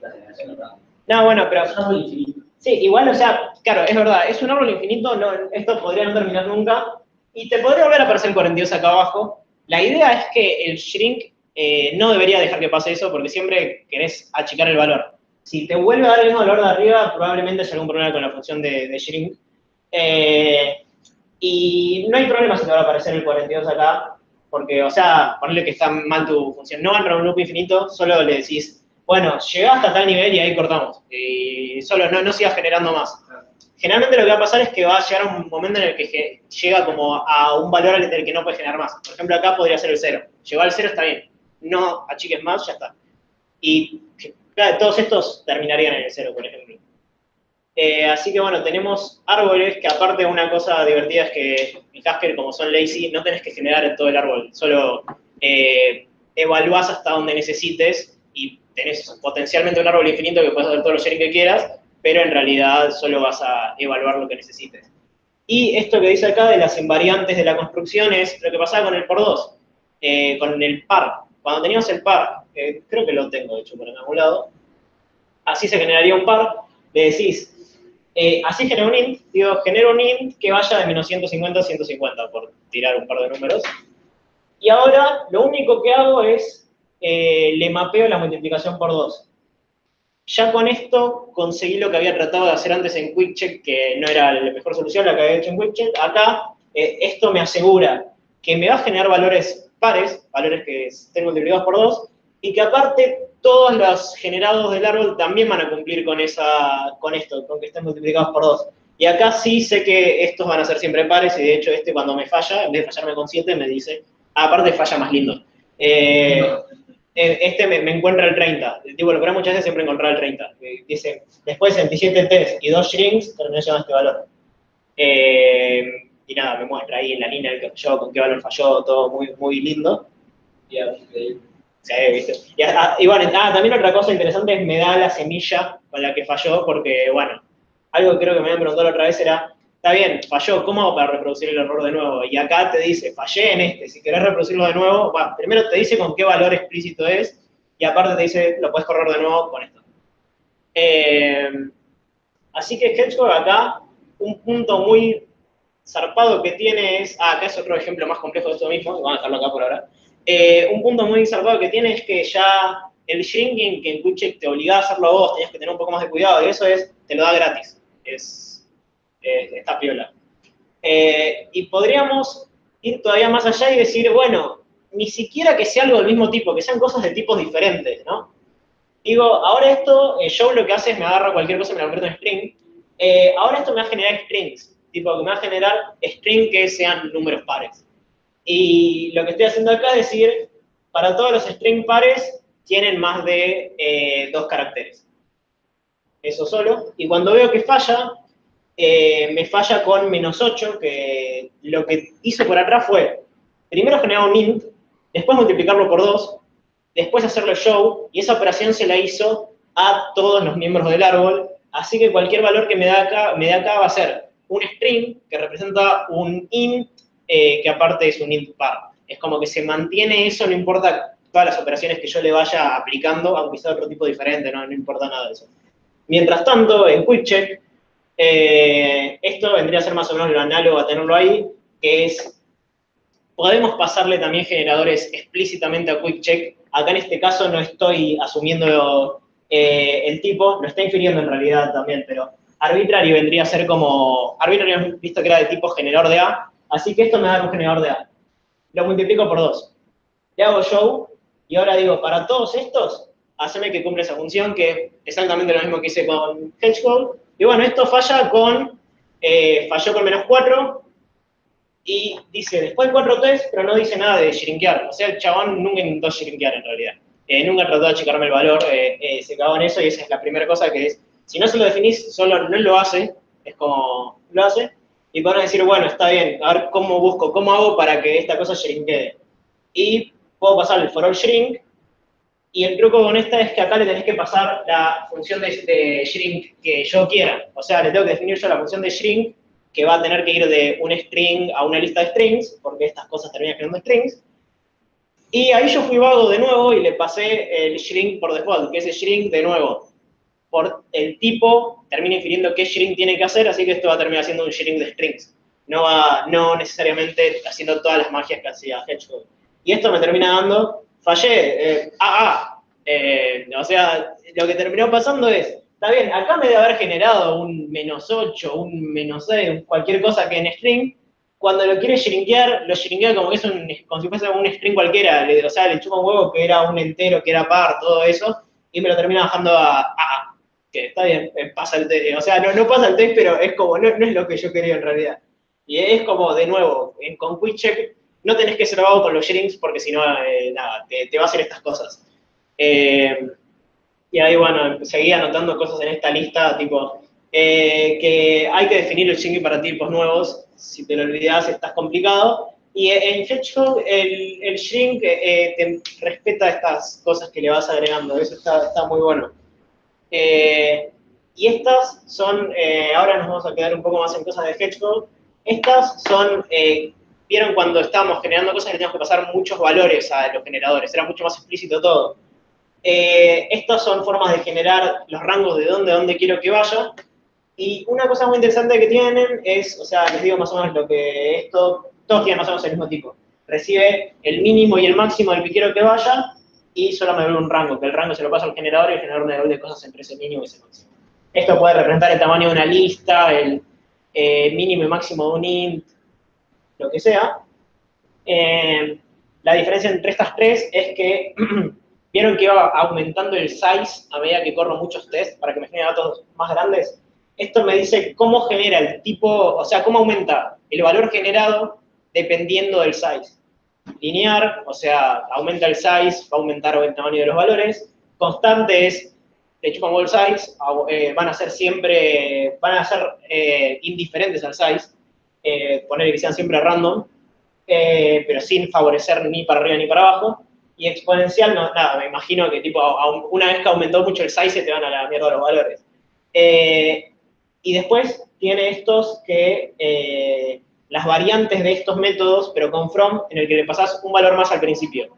[SPEAKER 5] La generación es random.
[SPEAKER 2] No, bueno, pero...
[SPEAKER 5] Es un árbol infinito.
[SPEAKER 2] Sí, igual, o sea, claro, es verdad, es un árbol infinito, no, esto podría no terminar nunca, y te podría volver a aparecer 42 acá abajo. La idea es que el Shrink no debería dejar que pase eso, porque siempre querés achicar el valor. Si te vuelve a dar el mismo valor de arriba, probablemente haya algún problema con la función de Shrink. Y no hay problema si te va a aparecer el 42 acá, porque, o sea, ponerle que está mal tu función. No entra en un loop infinito, solo le decís, bueno, llegá hasta tal nivel y ahí cortamos. Y solo no sigas generando más. Generalmente lo que va a pasar es que va a llegar un momento en el que llega como a un valor del que no puede generar más. Por ejemplo, acá podría ser el 0. Llegó al 0, está bien. No achiques más, ya está. Y claro, todos estos terminarían en el 0, por ejemplo. Así que bueno, tenemos árboles que aparte una cosa divertida es que en Haskell, como son lazy, no tenés que generar en todo el árbol. Solo evaluás hasta donde necesites y tenés potencialmente un árbol infinito que puedes hacer todos los sharing que quieras, pero en realidad solo vas a evaluar lo que necesites. Y esto que dice acá de las invariantes de la construcción es lo que pasaba con el por 2. con el par. Cuando teníamos el par, creo que lo tengo de hecho por algún lado, así se generaría un par, le decís, así genera un int, digo, genera un int que vaya de menos 150 a 150, por tirar un par de números. Y ahora lo único que hago es, le mapeo la multiplicación por 2. Ya con esto conseguí lo que había tratado de hacer antes en QuickCheck, que no era la mejor solución la que había hecho en QuickCheck. Acá, esto me asegura que me va a generar valores pares, valores que estén multiplicados por 2, y que aparte todos los generados del árbol también van a cumplir con esto, con que estén multiplicados por 2. Y acá sí sé que estos van a ser siempre pares, y de hecho este cuando me falla, en vez de fallarme con 7, me dice, aparte falla más lindo. Este me encuentra el 30. El tipo lo que muchas veces siempre encontrar el 30. Dice, después de 27 test y 2 shrinks, terminé llegando a este valor. Y nada, me muestra ahí en la línea el que falló, con qué valor falló, todo muy, muy lindo. Sí, ¿viste? Y bueno, también otra cosa interesante es me da la semilla con la que falló, porque, bueno, algo que creo que me habían preguntado la otra vez era, está bien, falló, ¿cómo hago para reproducir el error de nuevo? Y acá te dice, fallé en este, si querés reproducirlo de nuevo, bueno, primero te dice con qué valor explícito es, y aparte te dice, lo puedes correr de nuevo con esto. Así que Hedgehog acá, un punto muy zarpado que tiene es, acá es otro ejemplo más complejo de esto mismo, vamos a dejarlo acá por ahora. Un punto muy zarpado que tiene es que ya el shrinking, que en QuickCheck te obligaba a hacerlo a vos, tenías que tener un poco más de cuidado, y eso te lo da gratis. Está piola. Y podríamos ir todavía más allá y decir, bueno, ni siquiera que sea algo del mismo tipo, que sean cosas de tipos diferentes, ¿no? Digo, ahora esto, Show lo que hace es me agarra cualquier cosa y me la convierte en string. Ahora esto me va a generar strings, tipo que me va a generar string que sean números pares. Y lo que estoy haciendo acá es decir, para todos los string pares tienen más de 2 caracteres. Eso solo. Y cuando veo que falla, me falla con menos 8, que lo que hizo por atrás fue, primero generar un int, después multiplicarlo por 2, después hacerlo show, y esa operación se la hizo a todos los miembros del árbol, así que cualquier valor que me da acá va a ser un string que representa un int, que aparte es un int par. Es como que se mantiene eso, no importa todas las operaciones que yo le vaya aplicando, aunque sea otro tipo diferente, no importa nada de eso. Mientras tanto, en QuickCheck, esto vendría a ser más o menos lo análogo a tenerlo ahí, que es, podemos pasarle también generadores explícitamente a QuickCheck. Acá en este caso no estoy asumiendo el tipo, lo está infiriendo en realidad también, pero arbitrary vendría a ser como, arbitrary hemos visto que era de tipo generador de A, así que esto me da un generador de A. Lo multiplico por 2. Le hago show, y ahora digo, para todos estos, haceme que cumpla esa función, que es exactamente lo mismo que hice con Hedgehog. Y bueno, esto falló con menos 4, y dice, después 4 test, pero no dice nada de shrinkear. O sea, el chabón nunca intentó shrinkear en realidad. Nunca trató de achicarme el valor, se cagó en eso, y esa es la primera cosa que es, si no se lo definís, solo no lo hace, es como, lo hace, y van a decir, bueno, está bien, a ver cómo busco, cómo hago para que esta cosa shrinkee. Y puedo pasar el for all shrink, y el truco con esta es que acá le tenés que pasar la función de shrink que yo quiera. O sea, le tengo que definir yo la función de shrink, que va a tener que ir de un string a una lista de strings, porque estas cosas terminan generando strings. Y ahí yo fui vago de nuevo y le pasé el shrink por default, que es el shrink de nuevo. Por el tipo, termina infiriendo qué shrink tiene que hacer, así que esto va a terminar siendo un shrink de strings. No necesariamente haciendo todas las magias que hacía Hedgehog. Y esto me termina dando, fallé, o sea, lo que terminó pasando es, está bien, acá me debe haber generado un menos 8, un menos 6, cualquier cosa que en string, cuando lo quiere shrinkear, lo shrinkea como que es como si fuese un string cualquiera, o sea, le chupa un huevo que era un entero, que era par, todo eso, y me lo termina bajando a que está bien, pasa el test, o sea, no pasa el test, pero es como, no es lo que yo quería en realidad. Y es como, de nuevo, con QuickCheck no tenés que ser vago con los shrinks, porque si no, nada, te va a hacer estas cosas. Y ahí, bueno, seguí anotando cosas en esta lista, tipo, que hay que definir el shrinking para tipos nuevos. Si te lo olvidás, estás complicado. Y en Hedgehog, el shrink te respeta estas cosas que le vas agregando. Eso está muy bueno. Y estas son, ahora nos vamos a quedar un poco más en cosas de Hedgehog. Estas son vieron cuando estábamos generando cosas que teníamos que pasar muchos valores a los generadores, era mucho más explícito todo. Estas son formas de generar los rangos de dónde quiero que vaya. Y una cosa muy interesante que tienen es, o sea, les digo más o menos lo que esto, todos tienen más o menos el mismo tipo. Recibe el mínimo y el máximo del que quiero que vaya y solo me devuelve un rango, que el rango se lo pasa al generador y el generador me devuelve cosas entre ese mínimo y ese máximo. Esto puede representar el tamaño de una lista, el mínimo y máximo de un int, lo que sea. La diferencia entre estas tres es que vieron que iba aumentando el size a medida que corro muchos tests para que me generen datos más grandes. Esto me dice cómo genera el tipo, o sea, cómo aumenta el valor generado dependiendo del size. Lineal, o sea, aumenta el size, va a aumentar el tamaño de los valores. Constante es, le chupan el size, van a ser siempre, van a ser indiferentes al size, poner que sean siempre random, pero sin favorecer ni para arriba ni para abajo. Y exponencial, no, nada, me imagino que tipo, una vez que aumentó mucho el size, se te van a la mierda los valores. Y después tiene estos que, las variantes de estos métodos, pero con from, en el que le pasás un valor más al principio.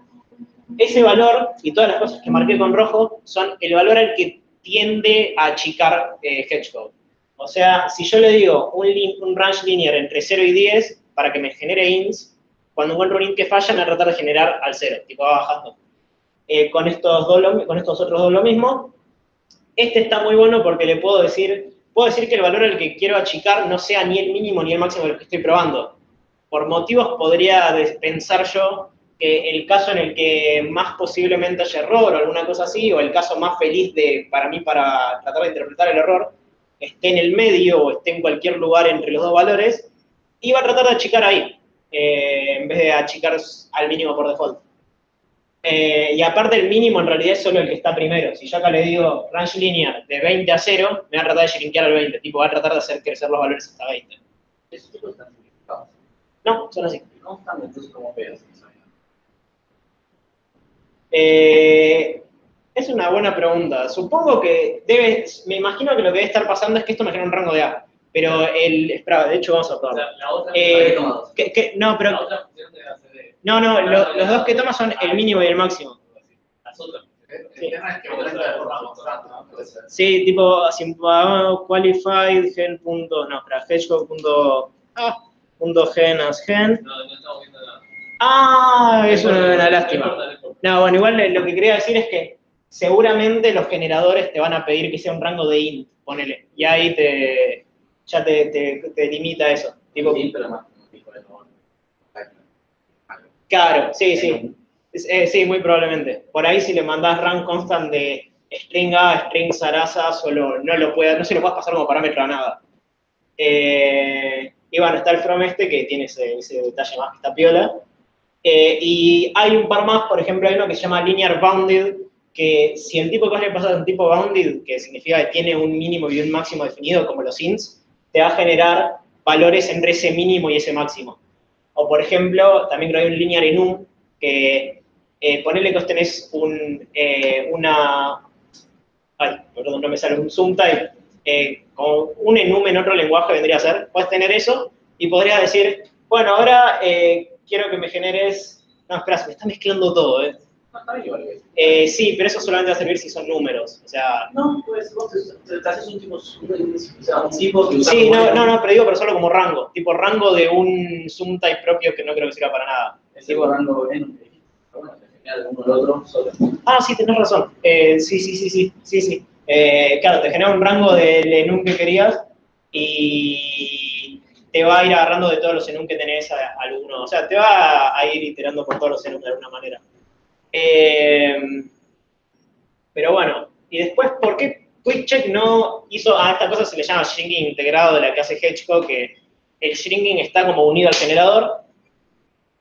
[SPEAKER 2] Ese valor, y todas las cosas que marqué con rojo, son el valor al que tiende a achicar Hedgehog. O sea, si yo le digo un range linear entre 0 y 10, para que me genere ints, cuando encuentro un int que falla, me va a tratar de generar al 0, tipo va bajando. Con estos otros dos lo mismo. Este está muy bueno porque le puedo decir que el valor al que quiero achicar no sea ni el mínimo ni el máximo de lo que estoy probando. Por motivos podría pensar yo que el caso en el que más posiblemente haya error o alguna cosa así, o el caso más feliz para mí para tratar de interpretar el error, esté en el medio o esté en cualquier lugar entre los dos valores, y va a tratar de achicar ahí, en vez de achicar al mínimo por default. Y aparte el mínimo en realidad es solo el que está primero. Si yo acá le digo range linear de 20 a 0, me va a tratar de shrinkear al 20, tipo va a tratar de hacer crecer los valores hasta 20.
[SPEAKER 5] ¿Esos tipos están simplificados?
[SPEAKER 2] No, son así.
[SPEAKER 5] No están entonces como pedos.
[SPEAKER 2] Es una buena pregunta. Supongo que me imagino que lo que debe estar pasando es que esto me genera un rango de A. Pero espera, de hecho vamos a probar.
[SPEAKER 5] O sea, la otra
[SPEAKER 2] no, pero...
[SPEAKER 5] La otra función de ACD.
[SPEAKER 2] No, los dos que tomas son el mínimo y el máximo.
[SPEAKER 5] Las otras.
[SPEAKER 3] El tema es que aumenta de forma constante, ¿no? Puede ser.
[SPEAKER 2] Sí, tipo, qualified gen. Hedgehog.gen as gen.
[SPEAKER 5] No estamos viendo nada.
[SPEAKER 2] Ah, eso es una lástima. No, bueno, igual lo que quería decir es que seguramente los generadores te van a pedir que sea un rango de int, ponele. Y ahí ya te limita eso. Tipo,
[SPEAKER 5] Sí, pero más.
[SPEAKER 2] Claro, sí. Sí, muy probablemente. Por ahí si le mandás rank constant de string A, string Sarasa, no se lo puedes pasar como parámetro a nada. Y bueno, está el from que tiene ese detalle más que está piola. Y hay un par más, por ejemplo, hay uno que se llama linear bounded, que si el tipo que vas a pasar es un tipo bounded, que significa que tiene un mínimo y un máximo definido, como los ints, te va a generar valores entre ese mínimo y ese máximo. O, por ejemplo, también creo que hay un linear enum, que ponele que vos tenés un sum type, como un enum en otro lenguaje vendría a ser, puedes tener eso, y podrías decir, bueno, ahora quiero que me generes... No, espera, se me está mezclando todo, sí, pero eso solamente va a servir si son números, o sea...
[SPEAKER 5] No, pues vos te haces un tipo, o sea, un tipo que usa.
[SPEAKER 2] Sí, pero solo como rango, tipo rango de un sum type propio que no creo que sirva para nada.
[SPEAKER 5] Es tipo rango en bueno, te genera de uno al otro solo.
[SPEAKER 2] Ah, sí, tenés razón. Sí. Claro, te genera un rango del enum que querías y te va a ir agarrando de todos los enum que tenés al uno. O sea, te va a ir iterando por todos los enum de alguna manera. Pero bueno, y después, ¿por qué QuickCheck no hizo a esta cosa? Se le llama shrinking integrado, de la que hace Hedgehog, que el shrinking está como unido al generador.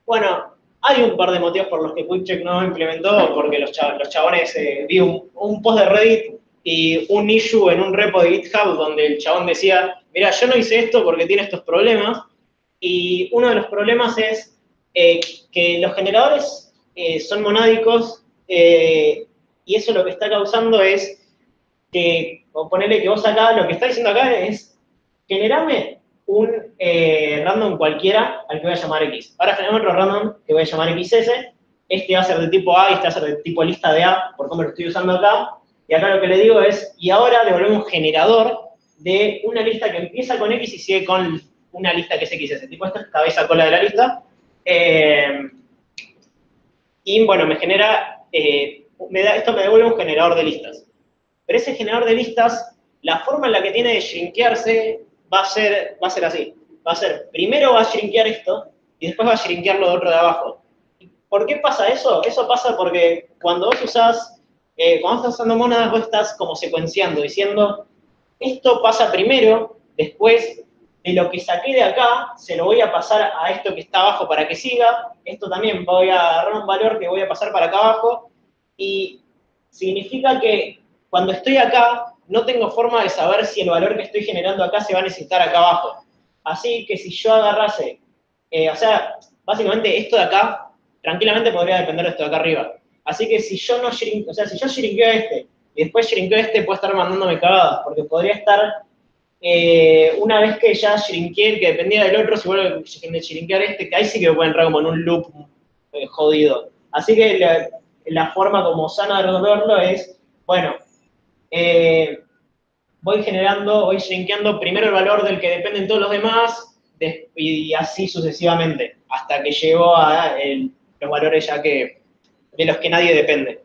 [SPEAKER 2] Bueno, hay un par de motivos por los que QuickCheck no implementó, porque los chabones, vi un post de Reddit y un issue en un repo de GitHub donde el chabón decía, mira, yo no hice esto porque tiene estos problemas, y uno de los problemas es que los generadores son monádicos, y eso lo que está causando es que, o ponerle que vos acá, lo que está diciendo acá es, generame un random cualquiera al que voy a llamar X. Ahora generamos otro random que voy a llamar XS. Este va a ser de tipo A y este va a ser de tipo lista de A, por cómo lo estoy usando acá. Y acá lo que le digo es, y ahora devolvemos un generador de una lista que empieza con X y sigue con una lista que es XS. Tipo, esta es cabeza cola de la lista. Y bueno, me genera, esto me devuelve un generador de listas. Pero ese generador de listas, la forma en la que tiene de shrinkearse va a ser así. Va a ser, primero va a shrinkear esto, y después va a shrinkear lo de otro de abajo. ¿Por qué pasa eso? Eso pasa porque cuando vos usás, cuando estás usando mónadas, vos estás como secuenciando, diciendo, esto pasa primero, después de lo que saqué de acá, se lo voy a pasar a esto que está abajo para que siga, esto también voy a agarrar un valor que voy a pasar para acá abajo, y significa que cuando estoy acá, no tengo forma de saber si el valor que estoy generando acá se va a necesitar acá abajo. Así que si yo agarrase, o sea, básicamente esto de acá, tranquilamente podría depender de esto de acá arriba. Así que si yo no shrinkeo, o sea, si yo shrinkeo este, y después shrinkeo este, puedo estar mandándome cagadas, porque podría estar, una vez que ya shrinkeé, que dependía del otro, si vuelvo a shrinkear este, que ahí sí que puede entrar como en un loop jodido. Así que la forma como sana de resolverlo es, bueno, voy shrinkeando primero el valor del que dependen todos los demás, y así sucesivamente, hasta que llego a los valores ya de los que nadie depende.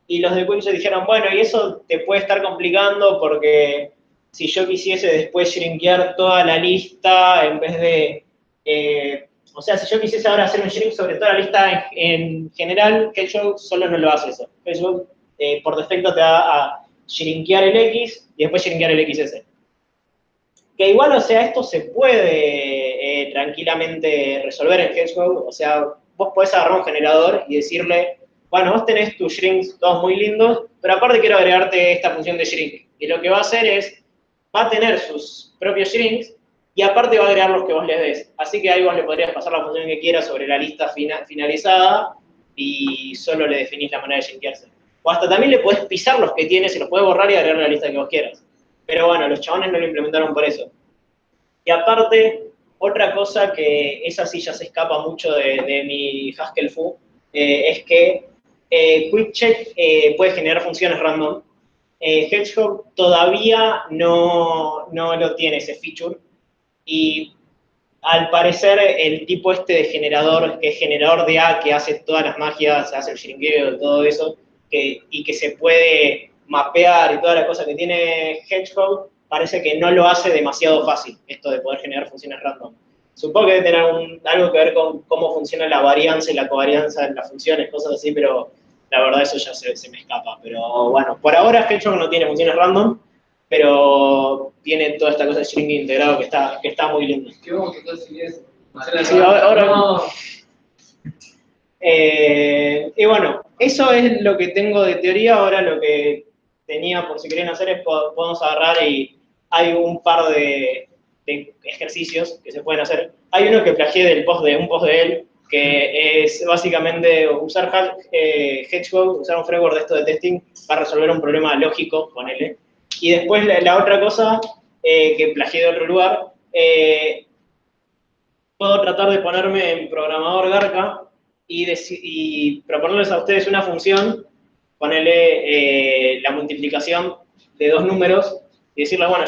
[SPEAKER 2] Y los de Quickset dijeron, bueno, y eso te puede estar complicando porque si yo quisiese después shrinkear toda la lista en vez de... o sea, si yo quisiese ahora hacer un shrink sobre toda la lista en general, Hedgehog solo no lo hace eso. Hedgehog por defecto te da a shrinkear el X y después shrinkear el XS. Que igual, o sea, esto se puede tranquilamente resolver en Hedgehog. O sea, vos podés agarrar un generador y decirle, bueno, vos tenés tus shrinks todos muy lindos, pero aparte quiero agregarte esta función de shrink. Y lo que va a hacer es, va a tener sus propios shrinks y aparte va a agregar los que vos les des. Así que ahí vos le podrías pasar la función que quieras sobre la lista finalizada y solo le definís la manera de shrinkearse. O hasta también le podés pisar los que tienes y los podés borrar y agregar la lista que vos quieras. Pero bueno, los chabones no lo implementaron por eso. Y aparte, otra cosa que esa sí ya se escapa mucho de mi Haskell Foo, es que QuickCheck puede generar funciones random. Hedgehog todavía no lo tiene ese feature. Y al parecer el tipo este de generador, que es generador de A, que hace todas las magias, hace el shrinkeo, todo eso, y que se puede mapear y toda la cosa que tiene Hedgehog, parece que no lo hace demasiado fácil, esto de poder generar funciones random. Supongo que debe tener algo que ver con cómo funciona la varianza y la covarianza en las funciones, cosas así, pero la verdad eso ya se me escapa. Pero bueno, por ahora Hedgehog no tiene funciones random, pero tiene toda esta cosa de shrinking integrado que está muy lindo.
[SPEAKER 4] ¿Qué vamos a quitar sin eso?
[SPEAKER 2] Sí, ahora no. Y bueno, eso es lo que tengo de teoría. Ahora lo que tenía, por si querían hacer, es podemos agarrar y hay un par de ejercicios que se pueden hacer. Hay uno que plagié un post de él, que es básicamente usar Hedgehog, usar un framework de esto de testing para resolver un problema lógico, ponele. Y después la otra cosa que plagié de otro lugar, puedo tratar de ponerme en programador Garca y proponerles a ustedes una función, ponerle la multiplicación de dos números y decirles, bueno,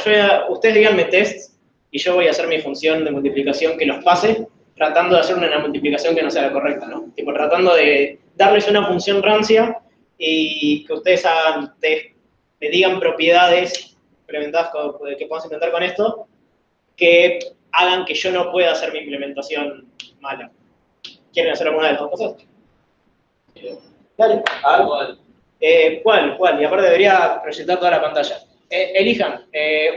[SPEAKER 2] ustedes díganme tests y yo voy a hacer mi función de multiplicación que los pase, tratando de hacer una multiplicación que no sea la correcta, ¿no? Tipo, tratando de darles una función rancia y que ustedes hagan test, me digan propiedades implementadas que podamos implementar con esto, que hagan que yo no pueda hacer mi implementación mala. ¿Quieren hacer alguna de las dos cosas? Dale. ¿Cuál? Y aparte debería proyectar toda la pantalla. Elijan.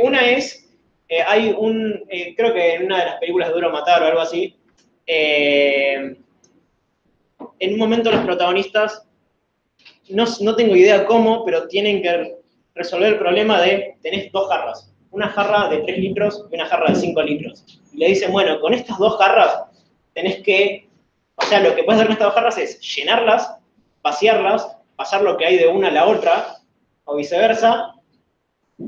[SPEAKER 2] Una es, creo que en una de las películas de Duro Matar o algo así, en un momento los protagonistas, no tengo idea cómo, pero tienen que resolver el problema de, tenés dos jarras. Una jarra de 3 litros y una jarra de 5 litros. Y le dicen, bueno, con estas dos jarras tenés que, o sea, lo que puedes hacer con estas dos jarras es llenarlas, vaciarlas, pasar lo que hay de una a la otra, o viceversa,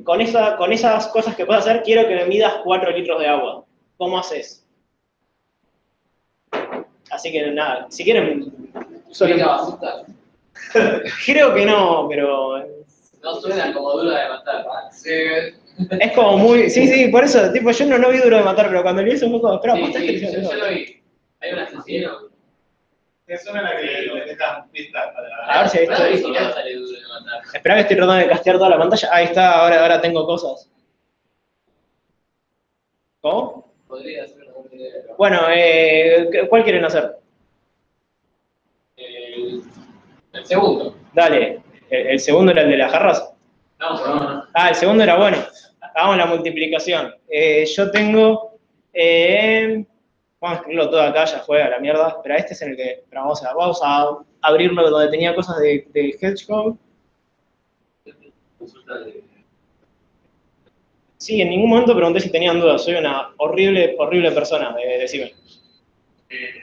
[SPEAKER 2] con esas cosas que puedes hacer, quiero que me midas 4 litros de agua. ¿Cómo haces? Así que nada, si quieren... Creo que no, pero...
[SPEAKER 5] No suena como duro de matar. Sí.
[SPEAKER 2] Es como muy... Sí, por eso, tipo, yo no vi Duro de Matar, pero cuando vi eso un poco... Espera,
[SPEAKER 5] Sí, yo lo vi. Hay un asesino.
[SPEAKER 3] Es una en la que le dejan pistas para...
[SPEAKER 2] A ver si ahí
[SPEAKER 5] Nada de
[SPEAKER 2] estoy...
[SPEAKER 5] eso va a salir duro de matar.
[SPEAKER 2] Espera que estoy tratando de castear toda la pantalla. Ahí está, ahora tengo cosas. ¿Cómo?
[SPEAKER 5] Podría ser una buena idea.
[SPEAKER 2] Bueno, ¿cuál quieren hacer?
[SPEAKER 5] El segundo.
[SPEAKER 2] Dale, ¿el segundo era el de las jarras?
[SPEAKER 5] No.
[SPEAKER 2] Ah, el segundo era bueno. Hagamos la multiplicación. Yo tengo... vamos a escribirlo todo acá, ya fue a la mierda. Pero este es en el que... Pero vamos a abrirlo donde tenía cosas de Hedgehog. Sí, en ningún momento pregunté si tenían dudas. Soy una horrible persona, decime.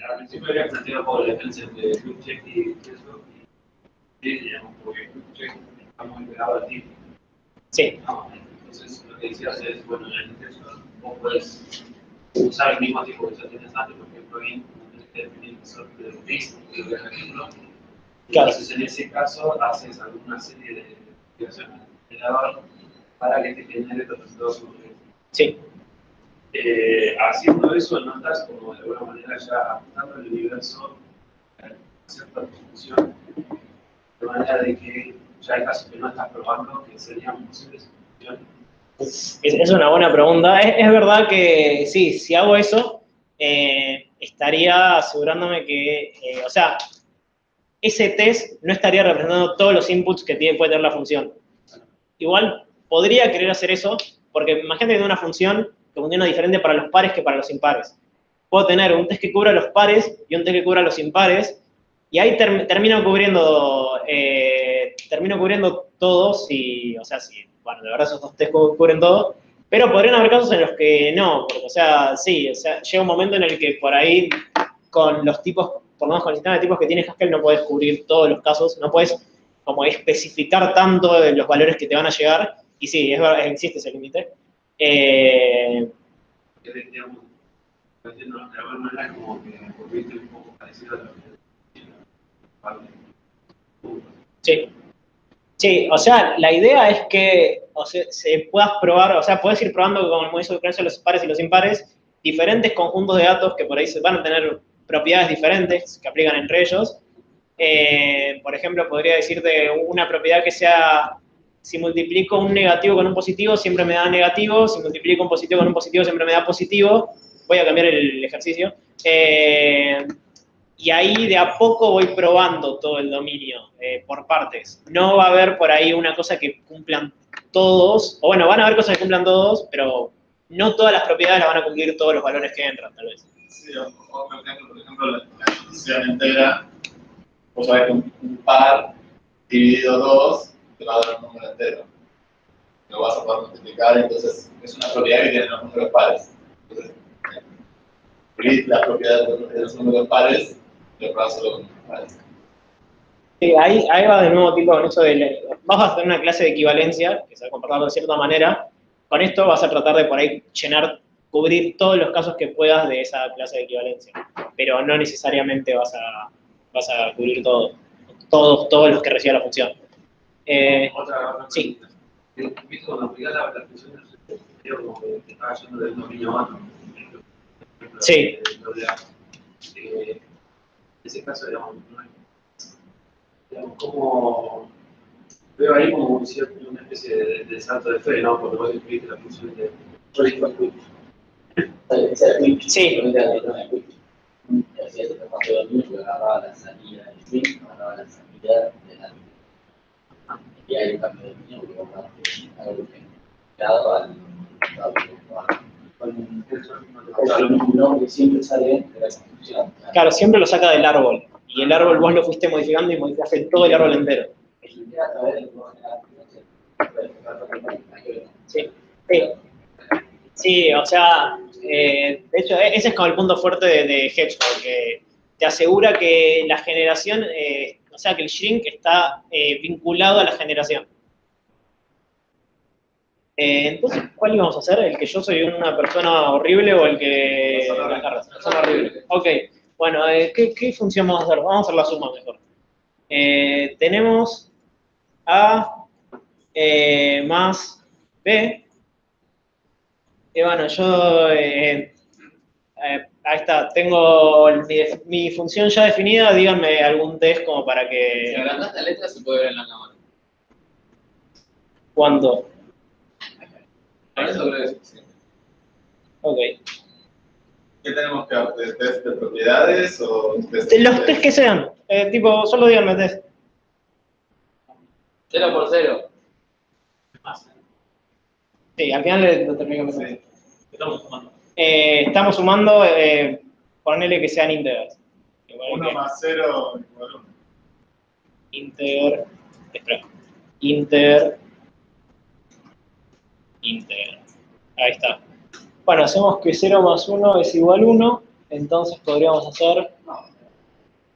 [SPEAKER 4] Al principio había planteado un poco la defensa de QuickCheck y eso, y digamos, porque QuickCheck está muy pegado a ti.
[SPEAKER 2] Sí.
[SPEAKER 4] Entonces, lo que decías es, bueno, en el texto vos puedes usar el mismo tipo que ya tienes antes, por ejemplo, ahí tienes que definir que son de fix, que voy a ejemplo. Entonces, en ese caso, haces alguna serie de investigaciones en el generador para que te genere los resultados concretos.
[SPEAKER 2] Sí.
[SPEAKER 4] Haciendo eso, notas como de alguna manera ya ajustando el universo a cierta distribución, de manera de que ya hay casos que no estás probando que serían posibles soluciones.
[SPEAKER 2] Es una buena pregunta. Es verdad que sí, si hago eso, estaría asegurándome que, o sea, ese test no estaría representando todos los inputs que puede tener la función. Igual podría querer hacer eso, porque imagínate que tengo una función que funciona diferente para los pares que para los impares. Puedo tener un test que cubra los pares y un test que cubra los impares, y ahí termino cubriendo todos, bueno, de verdad esos dos test cubren todo, pero podrían haber casos en los que no, porque, llega un momento en el que por ahí, con los tipos, por lo menos con el sistema de tipos que tiene Haskell, no puedes cubrir todos los casos, no puedes como especificar tanto los valores que te van a llegar, y sí, es verdad, existe ese límite.
[SPEAKER 4] Digamos, de alguna manera como que volviste un poco parecido a lo que...
[SPEAKER 2] Sí, o sea, la idea es que se puedas probar, o sea, puedes ir probando con el modelo de diferencia de los pares y los impares, diferentes conjuntos de datos que por ahí van a tener propiedades diferentes que aplican entre ellos. Por ejemplo, podría decirte una propiedad que sea, si multiplico un negativo con un positivo, siempre me da negativo, si multiplico un positivo con un positivo, siempre me da positivo. Voy a cambiar el ejercicio. Y ahí de a poco voy probando todo el dominio por partes. No va a haber por ahí una cosa que cumplan todos, o bueno, van a haber cosas que cumplan todos, pero no todas las propiedades las van a cumplir todos los valores que entran, tal vez.
[SPEAKER 3] Sí, otro ejemplo, por ejemplo, la función entera, vos sabés que un par dividido 2 te va a dar un número entero. Lo vas a poder multiplicar, entonces es una propiedad que tiene los números pares. Entonces, las propiedades de los números pares, lo vas a hacer con números pares.
[SPEAKER 2] Sí, ahí va de nuevo tipo con eso de, vas a hacer una clase de equivalencia, que se va a comportar de cierta manera, con esto vas a tratar de por ahí cubrir todos los casos que puedas de esa clase de equivalencia, pero no necesariamente vas a cubrir todos los que reciba la función.
[SPEAKER 4] Otra
[SPEAKER 2] sí.
[SPEAKER 4] ¿Viste cuando aplicás la función de como que te estaba yendo del dominio humano?
[SPEAKER 2] Sí.
[SPEAKER 4] En ese caso, digamos, como veo ahí como una especie de salto de fe, ¿no? Cuando vos describiste la función de
[SPEAKER 2] Sí.
[SPEAKER 5] Agarraba la salida del swing, agarraba la salida de la y hay un cambio de dominio porque algo que dado al no que siempre sale de la construcción.
[SPEAKER 2] Claro, siempre lo saca del árbol, y el árbol vos lo fuiste modificando y modificaste todo el árbol entero. Sí, o sea, de hecho, ese es como el punto fuerte de Hedgehog, que te asegura que la generación, o sea, que el shrink está vinculado a la generación. Entonces, ¿cuál íbamos a hacer? ¿El que yo soy una persona horrible o el que las garras? Persona horrible. Ok, bueno, ¿qué función vamos a hacer? Vamos a hacer la suma mejor. Tenemos A más B. Y bueno, yo ahí está, tengo mi función ya definida, díganme algún test como para
[SPEAKER 5] Si
[SPEAKER 2] que...
[SPEAKER 5] agrandas la letra se puede ver en la cámara.
[SPEAKER 2] ¿Cuándo?
[SPEAKER 5] Por eso creo que es suficiente.
[SPEAKER 2] Ok.
[SPEAKER 3] ¿Qué tenemos que hacer? ¿Test de propiedades o test
[SPEAKER 2] Los test que sean, tipo, solo díganme test.
[SPEAKER 5] 0 por 0.
[SPEAKER 2] Sí, al final lo termino con
[SPEAKER 3] Sí.
[SPEAKER 1] Estamos sumando.
[SPEAKER 2] estamos sumando, ponele que sean íntegras. Igual
[SPEAKER 3] 1
[SPEAKER 2] que
[SPEAKER 3] más 0 igual 1.
[SPEAKER 2] Inter, espera, inter. Ahí está. Bueno, hacemos que 0 más 1 es igual a 1, entonces podríamos hacer...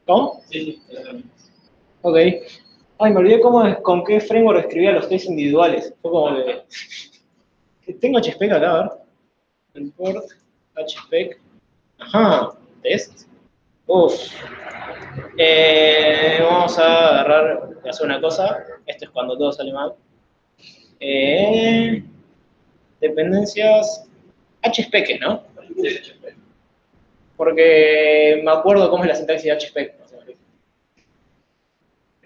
[SPEAKER 2] ¿Cómo?
[SPEAKER 1] Sí, es lo mismo.
[SPEAKER 2] Ok. Ay, me olvidé con qué framework escribía los test individuales. Fue como que... Tengo HSpec acá, a ver. Import, HSpec. Ajá, test. Uf. Vamos a agarrar, hacer una cosa. Esto es cuando todo sale mal. Dependencias. HSpec, ¿no?
[SPEAKER 5] Sí.
[SPEAKER 2] Porque me acuerdo cómo es la sintaxis de HSpec.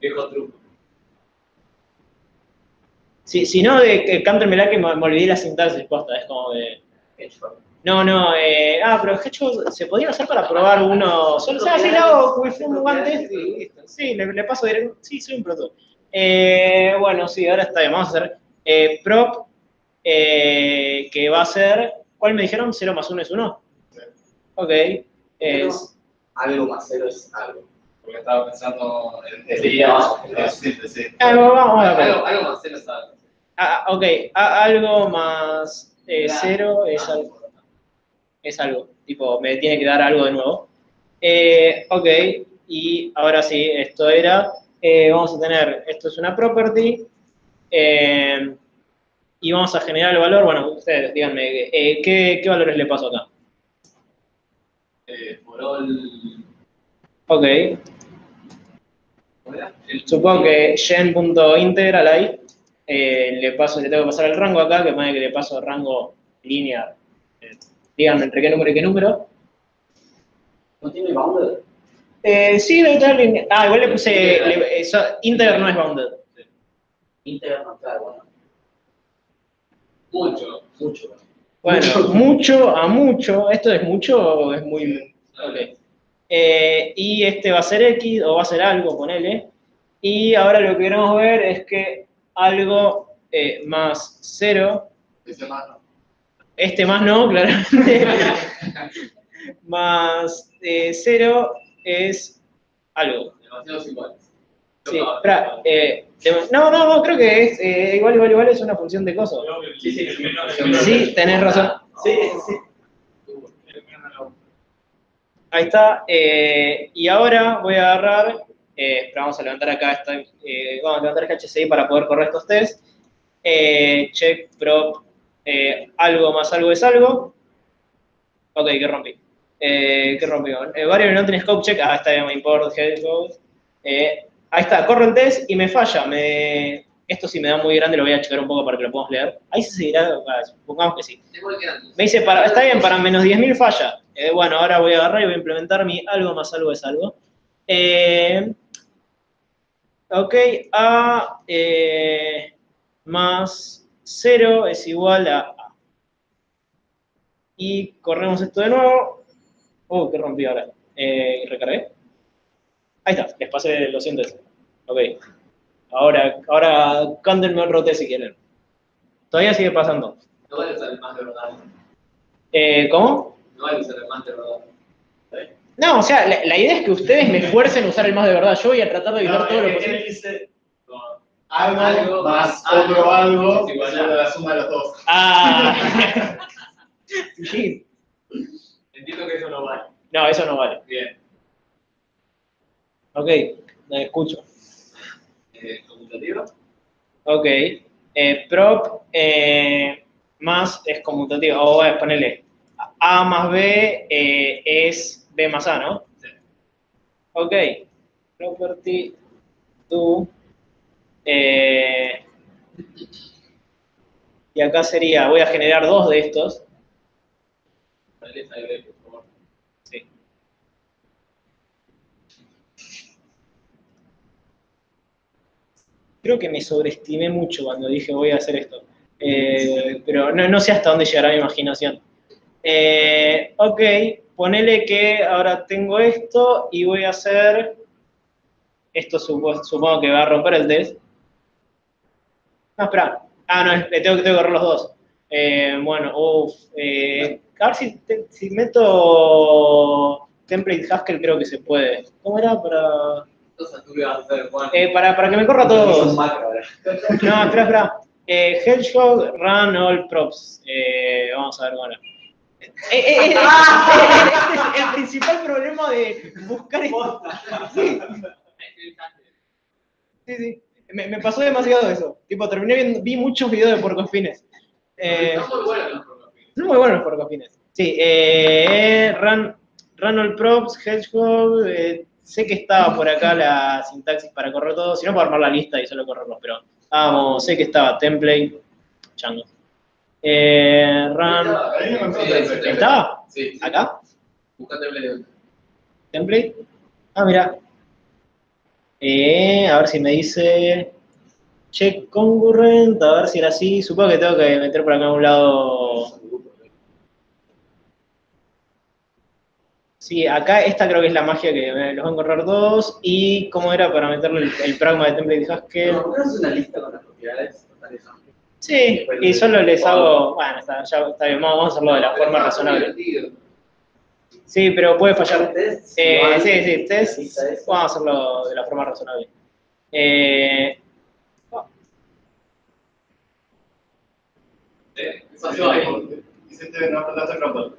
[SPEAKER 5] Viejo truco.
[SPEAKER 2] Si no, cántrenmela que me olvidé la sintaxis posta. Es como de... No, pero Hedgehog se podría hacer para probar uno solo. O sea, así lo hago, fue un guante. Sí, le paso directo. Sí, soy un proto. Bueno, sí, ahora está bien. Vamos a hacer prop, que va a ser. ¿Cuál me dijeron? ¿0 más 1 es 1?
[SPEAKER 3] Sí.
[SPEAKER 2] Ok. Es.
[SPEAKER 5] Algo más 0 es algo.
[SPEAKER 3] Porque estaba pensando en
[SPEAKER 5] Sí, abajo.
[SPEAKER 3] sí.
[SPEAKER 2] Vamos a ver.
[SPEAKER 5] Algo más 0 es algo.
[SPEAKER 2] Ok, algo más 0 es algo. Es algo, tipo, me tiene que dar algo de nuevo. Ok, y ahora sí, esto era, vamos a tener, esto es una property, y vamos a generar el valor, bueno, ustedes díganme, ¿qué valores le paso acá?
[SPEAKER 5] For all.
[SPEAKER 2] Ok, supongo que gen.integral ahí, le tengo que pasar el rango acá, que pone que le paso rango lineal. Díganme entre qué número y qué número.
[SPEAKER 5] ¿No tiene bounded?
[SPEAKER 2] Sí, debe tener línea. Igual le puse. Integer no es bounded.
[SPEAKER 5] Integer no, claro, bueno. Mucho.
[SPEAKER 2] Bueno, mucho a mucho. ¿Esto es mucho o es muy.? Ok. Y este va a ser X o va a ser algo, ponele. Y ahora lo que queremos ver es que algo más 0.
[SPEAKER 3] Ese más no.
[SPEAKER 2] Este más no, claramente. Más 0 es algo.
[SPEAKER 5] Demasiados iguales.
[SPEAKER 2] Sí, espera, no, creo que es igual es una función de cosas. Sí, tenés razón.
[SPEAKER 5] Sí.
[SPEAKER 2] Ahí está. Y ahora voy a agarrar, vamos a levantar acá vamos a levantar este HCI para poder correr estos tests. Check prop, algo más algo es algo. Ok, ¿qué rompí? ¿Qué rompí? Variable not in scope check. Está bien, import head code. Ahí está, corro el test y me falla. Esto sí me da muy grande, lo voy a checar un poco para que lo podamos leer. Ahí se seguirá, supongamos que sí. Me dice, está bien, para menos 10.000 falla. Bueno, ahora voy a agarrar y voy a implementar mi algo más algo es algo. Ok, A más 0 es igual a A. Y corremos esto de nuevo. ¿Qué rompí ahora? ¿Recargué? Ahí está, les pasé los 100 test. Ok. Ahora cántenme otro test si quieren. Todavía sigue pasando.
[SPEAKER 5] No vale usar el más de verdad.
[SPEAKER 2] ¿Cómo?
[SPEAKER 5] No vale usar el más de verdad.
[SPEAKER 2] No, o sea, la idea es que ustedes me fuercen a usar el más de verdad. Yo voy a tratar de evitar todo lo posible.
[SPEAKER 3] Dice algo más otro algo es igual a la suma de los dos.
[SPEAKER 2] Sí.
[SPEAKER 5] Entiendo que eso no vale.
[SPEAKER 2] No, eso no vale.
[SPEAKER 5] Bien.
[SPEAKER 2] Ok, escucho.
[SPEAKER 5] ¿Conmutativa?
[SPEAKER 2] Ok. Prop más es conmutativa, o voy a ponerle A más B es B más A, ¿no?
[SPEAKER 1] Sí.
[SPEAKER 2] Ok, property do, y acá sería, voy a generar dos de estos.
[SPEAKER 1] Dale, sale, por favor.
[SPEAKER 2] Sí. Creo que me sobreestimé mucho cuando dije voy a hacer esto. Pero no sé hasta dónde llegará mi imaginación. Ok, ponele que ahora tengo esto y voy a hacer... Esto supongo que va a romper el test. No, espera. Ah, no, tengo que correr los dos. Bueno, a ver si meto template Haskell, creo que se puede. ¿Cómo era?
[SPEAKER 1] Entonces tú le vas a hacer, Juan.
[SPEAKER 2] Para que me corra todo.
[SPEAKER 5] Es un macro ahora.
[SPEAKER 2] No, espera. Hedgehog run all props. Vamos a ver, bueno. Este es el principal problema de buscar esto. Sí. Me pasó demasiado eso. Tipo, terminé viendo, vi muchos videos de puercoespines.
[SPEAKER 1] Están muy buenos los porcoespines.
[SPEAKER 2] Son muy buenos los puercoespines. Sí, run all props, hedgehog. Sé que estaba por acá la sintaxis para correr todo. Si no, puedo armar la lista y solo correrlos, pero vamos, sé que estaba template, chango. Run.
[SPEAKER 3] Ahí me encontré template.
[SPEAKER 2] ¿Estaba?
[SPEAKER 1] Sí.
[SPEAKER 2] ¿Acá?
[SPEAKER 1] Busca template.
[SPEAKER 2] ¿Template? Ah, mira. A ver si me dice check concurrent, a ver si era así. Supongo que tengo que meter por acá a un lado. Sí, acá esta creo que es la magia que los van a correr todos. Y cómo era para meterle el pragma de template de Haskell.
[SPEAKER 5] ¿No es una lista con las propiedades?
[SPEAKER 2] Sí, y solo les hago. Bueno, está bien, vamos a hacerlo de la forma razonable. Sí, pero puede fallar. Sí, test. Vamos a hacerlo de la forma razonable.
[SPEAKER 3] Hiciste, no apretaste el botón.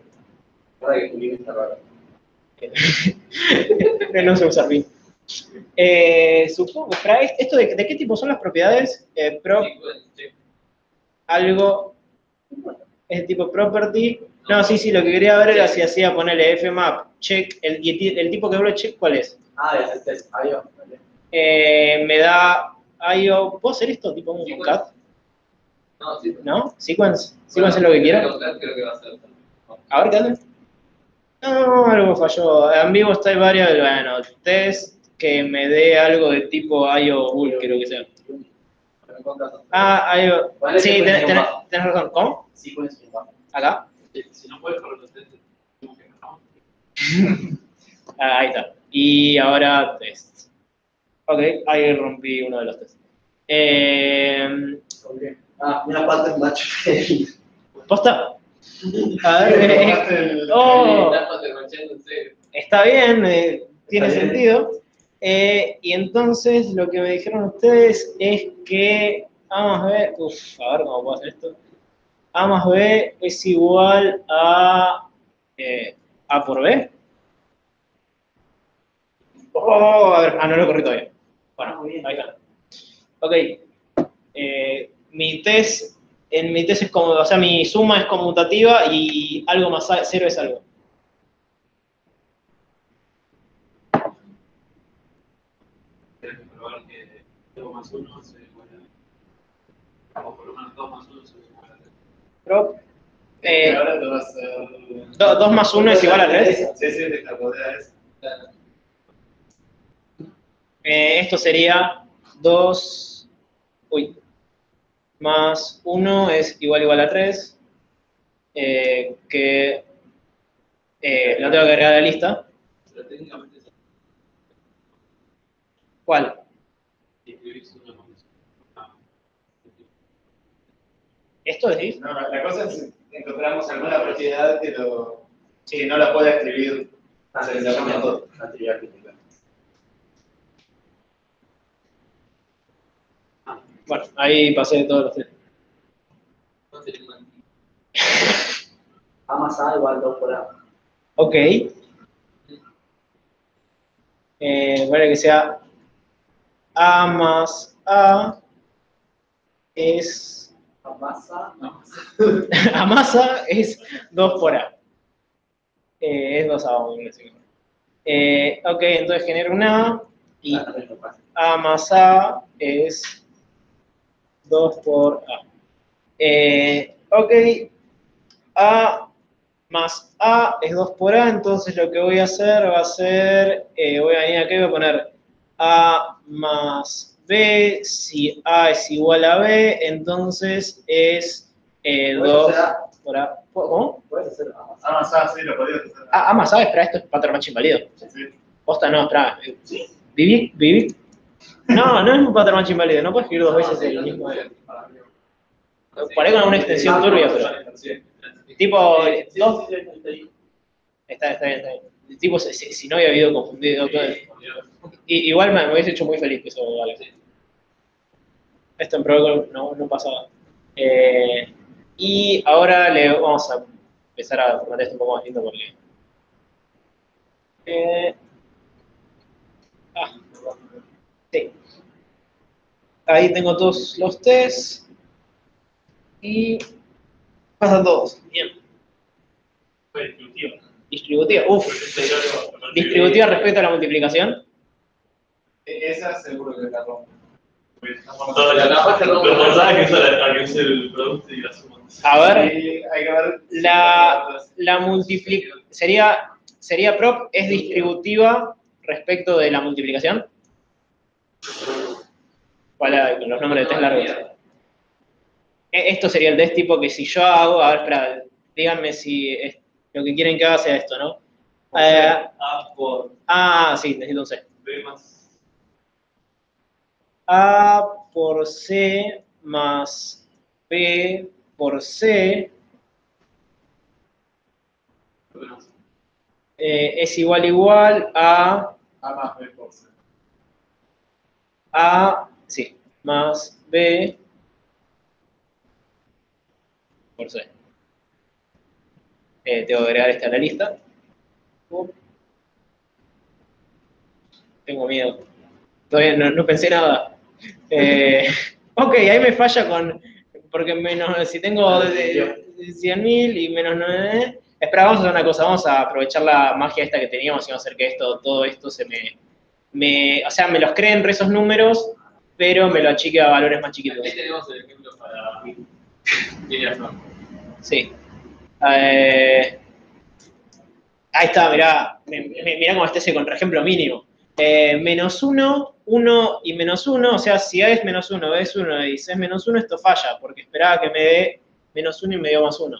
[SPEAKER 5] Ahora que tu línea está raro.
[SPEAKER 2] No sé usar bien. Supongo, ¿esto de qué tipo son las propiedades? Prop, algo, es de tipo property. No, sí, lo que quería ver era si hacía ponerle fmap, check, el tipo que hablo check, ¿cuál es?
[SPEAKER 5] Ah, es el test. Ahí va.
[SPEAKER 2] Me da, ¿puedo hacer esto tipo un cat?
[SPEAKER 1] No, sí.
[SPEAKER 2] ¿No? Sequence es lo que quiero.
[SPEAKER 1] Creo que va a ser.
[SPEAKER 2] A ver, ¿qué hace? No, algo falló. Ambiguo style variable, bueno, test que me dé algo de tipo IO bull, creo que sea. IO. Sí, tenés razón. ¿Cómo?
[SPEAKER 5] Sí, puedes firmar.
[SPEAKER 2] ¿Acá?
[SPEAKER 1] Si no puedes por los testes, no.
[SPEAKER 2] Ahí está. Y ahora test. Ok, ahí rompí uno de los tests.
[SPEAKER 5] Una parte es macho.
[SPEAKER 2] ¿Posta? A ver, está bien, tiene sentido. Y entonces lo que me dijeron ustedes es que A más B, a ver cómo puedo hacer esto. A más B es igual a A por B. A ver, no lo corrí todavía. Bueno, ahí está. Ok. En mi test es como, o sea, mi suma es conmutativa y algo más cero es algo.
[SPEAKER 4] Tienes que probar que 2 más 1 se igual a... O por lo menos 2 más 1 se igual a 3.
[SPEAKER 2] Prop.
[SPEAKER 3] Ahora te vas a...
[SPEAKER 2] 2 más 1 es igual a 3.
[SPEAKER 3] Sí, te rodea eso.
[SPEAKER 2] Esto sería 2 más 1 es igual a 3. Que lo tengo que agregar a la lista.
[SPEAKER 4] Pero técnicamente es...
[SPEAKER 2] ¿Cuál?
[SPEAKER 4] Si escribís una más.
[SPEAKER 2] ¿Esto decís?
[SPEAKER 3] No, la cosa es si encontramos alguna propiedad que no la pueda escribir.
[SPEAKER 2] Bueno, ahí pasé todos los test.
[SPEAKER 5] A más A igual 2 por A.
[SPEAKER 2] Ok. Vale que sea A más A es...
[SPEAKER 3] A masa.
[SPEAKER 2] A masa es 2 por A. Es 2A. Ok, entonces genero una A y A más A es 2 por A. Ok, A más A es 2 por A, entonces lo que voy a hacer va a ser, voy a venir acá y voy a poner A más B, si A es igual a B, entonces es 2 por A. ¿Cómo?
[SPEAKER 5] Puedes hacer
[SPEAKER 3] A más A, sí, lo podías hacer.
[SPEAKER 2] A más A, espera, esto es patrón match inválido.
[SPEAKER 3] Sí.
[SPEAKER 2] Posta, no, espera. ¿Viví? No, no es un patrón match inválido, no puedes escribir 2 veces el mismo. Por ahí con una extensión turbia, pero... Tipo, 2... Está bien. Tipo, si no había habido confundido. Igual me hubiese hecho muy feliz que eso vale. Esto en Protocol no pasaba. Y ahora le vamos a empezar a formatear esto un poco más lindo porque... sí. Ahí tengo todos los tests. Y pasan todos. Bien. Distributiva. Distributiva respecto a la multiplicación.
[SPEAKER 3] Esa seguro que la rompe.
[SPEAKER 1] Lo forzada que es el producto y la suma.
[SPEAKER 2] A ver,
[SPEAKER 3] Sí, hay que ver.
[SPEAKER 2] la multiplicación sería prop, es distributiva respecto de la multiplicación. ¿Cuál con los nombres de test largos? Esto sería el test tipo que si yo hago, a ver, espera, díganme si lo que quieren que haga sea esto, ¿no? Sí, necesito un C.
[SPEAKER 1] B más
[SPEAKER 2] A por C más B por C es igual a
[SPEAKER 3] A más B por C.
[SPEAKER 2] sí, más B por C. Tengo que agregar este a la lista. Tengo miedo. Todavía no pensé nada. Ok, ahí me falla porque menos, si tengo 100.000 y menos 9... Espera, vamos a hacer una cosa, vamos a aprovechar la magia esta que teníamos y vamos a hacer que todo esto se o sea, me los creen esos números, pero me lo achique a valores más chiquitos.
[SPEAKER 1] Ahí tenemos el ejemplo para
[SPEAKER 2] sí. Ahí está, mirá cómo está ese contraejemplo mínimo. Menos 1, 1 y menos 1, o sea, si A es menos 1, B es 1 y C es menos 1, esto falla, porque esperaba que me dé menos 1 y me dio más 1.